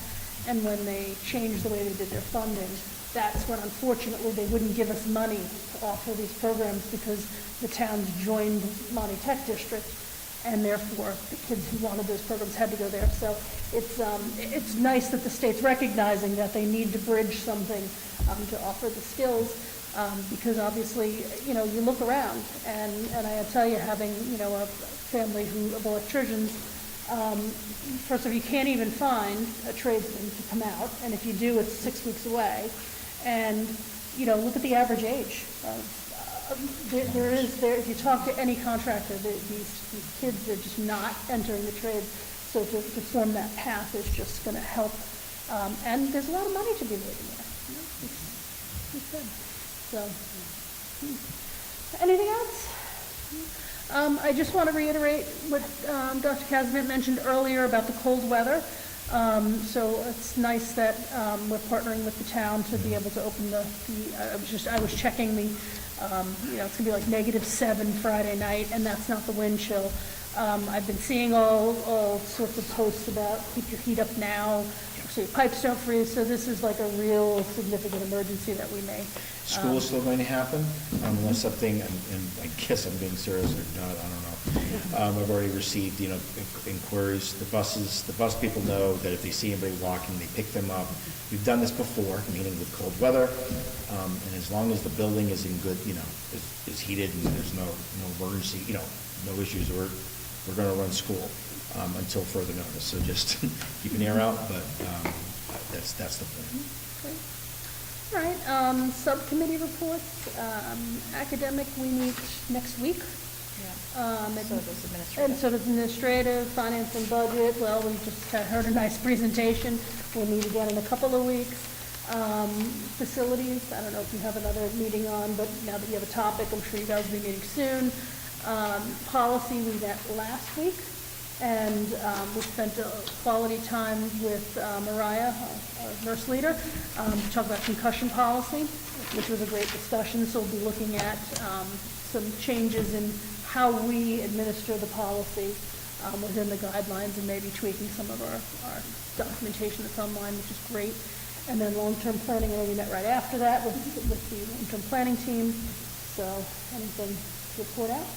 and when they changed the way they did their funding, that's when unfortunately they wouldn't give us money to offer these programs because the towns joined Monty Tech District, and therefore the kids who wanted those programs had to go there. So it's nice that the state's recognizing that they need to bridge something to offer the skills, because obviously, you look around, and I tell you, having, a family of electricians, first of all, you can't even find a tradesman to come out, and if you do, it's 6 weeks away. And, look at the average age. If you talk to any contractor, these kids are just not entering the trades. So to form that path is just going to help. And there's a lot of money to be made in there. It's good. So, anything else? I just want to reiterate what Dr. Kazimit mentioned earlier about the cold weather. So it's nice that we're partnering with the town to be able to open I was checking the, it's gonna be like -7 Friday night, and that's not the wind chill. I've been seeing all sorts of posts about keep your heat up now, so your pipes don't freeze, so this is like a real significant emergency that we may. School is still going to happen, unless something, and I guess I'm being serious or not, I don't know. I've already received, inquiries. The bus people know that if they see anybody walking, they pick them up. We've done this before, meaning with cold weather, and as long as the building is in good, is heated and there's no emergency, no issues, we're going to run school until further notice. So just keep an ear out, but that's the plan. Okay. All right, subcommittee reports, academic, we meet next week. So does administrative. And so does administrative, finance and budget. Well, we just heard a nice presentation. We'll meet again in a couple of weeks. Facilities, I don't know if you have another meeting on, but now that you have a topic, I'm sure you guys will be meeting soon. Policy, we met last week, and we spent quality time with Mariah, our nurse leader, to talk about concussion policy, which was a great discussion. So we'll be looking at some changes in how we administer the policy within the guidelines, and maybe tweaking some of our documentation that's online, which is great. And then long-term planning, I know we met right after that with the long-term planning team. So anything to report out?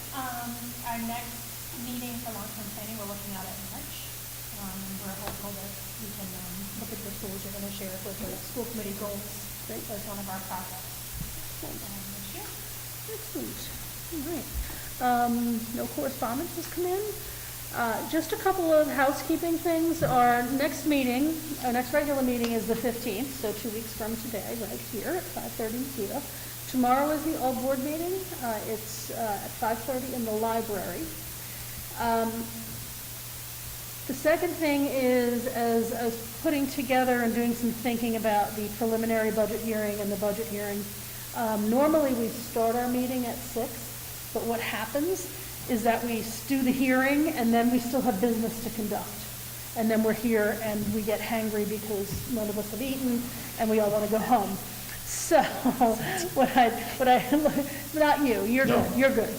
Our next meeting for long-term planning, we're looking at it in March. And we're hopeful that we can look at the tools you're going to share with the school committee goals as one of our projects this year. Excellent. All right. No correspondence has come in. Just a couple of housekeeping things. Our next regular meeting is the 15th, so 2 weeks from today, right here at 5:30 here. Tomorrow is the all board meeting. It's at 5:30 in the library. The second thing is, as I was putting together and doing some thinking about the preliminary budget hearing and the budget hearing, normally we start our meeting at 6, but what happens is that we do the hearing and then we still have business to conduct. And then we're here and we get hangry because none of us have eaten and we all want to go home. So not you, you're good, you're good.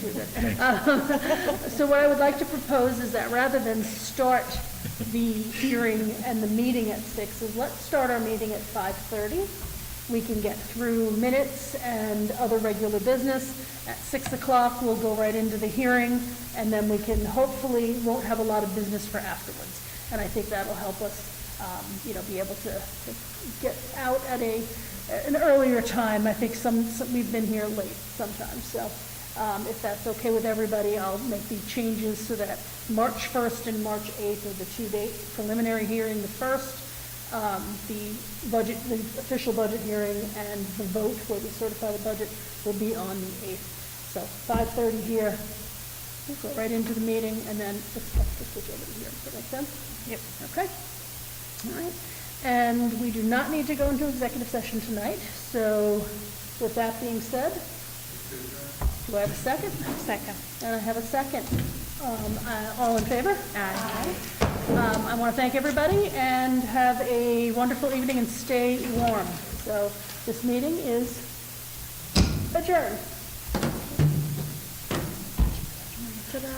So what I would like to propose is that rather than start the hearing and the meeting at 6, is let's start our meeting at 5:30. We can get through minutes and other regular business. At 6 o'clock, we'll go right into the hearing, and then we can won't have a lot of business for afterwards. And I think that'll help us, be able to get out at an earlier time. I think we've been here late sometimes. So if that's okay with everybody, I'll make the changes so that March 1st and March 8th are the 2 dates. Preliminary hearing the 1st, the official budget hearing, and the vote where we certify the budget will be on the 8th. So 5:30 here, we'll go right into the meeting, and then it's up to switch over to here. Does that make sense? Yep. Okay. All right. And we do not need to go into executive session tonight. So with that being said, do I have a second? Second. And I have a second. All in favor? Aye. I want to thank everybody and have a wonderful evening and stay warm. So this meeting is adjourned. Ta-da.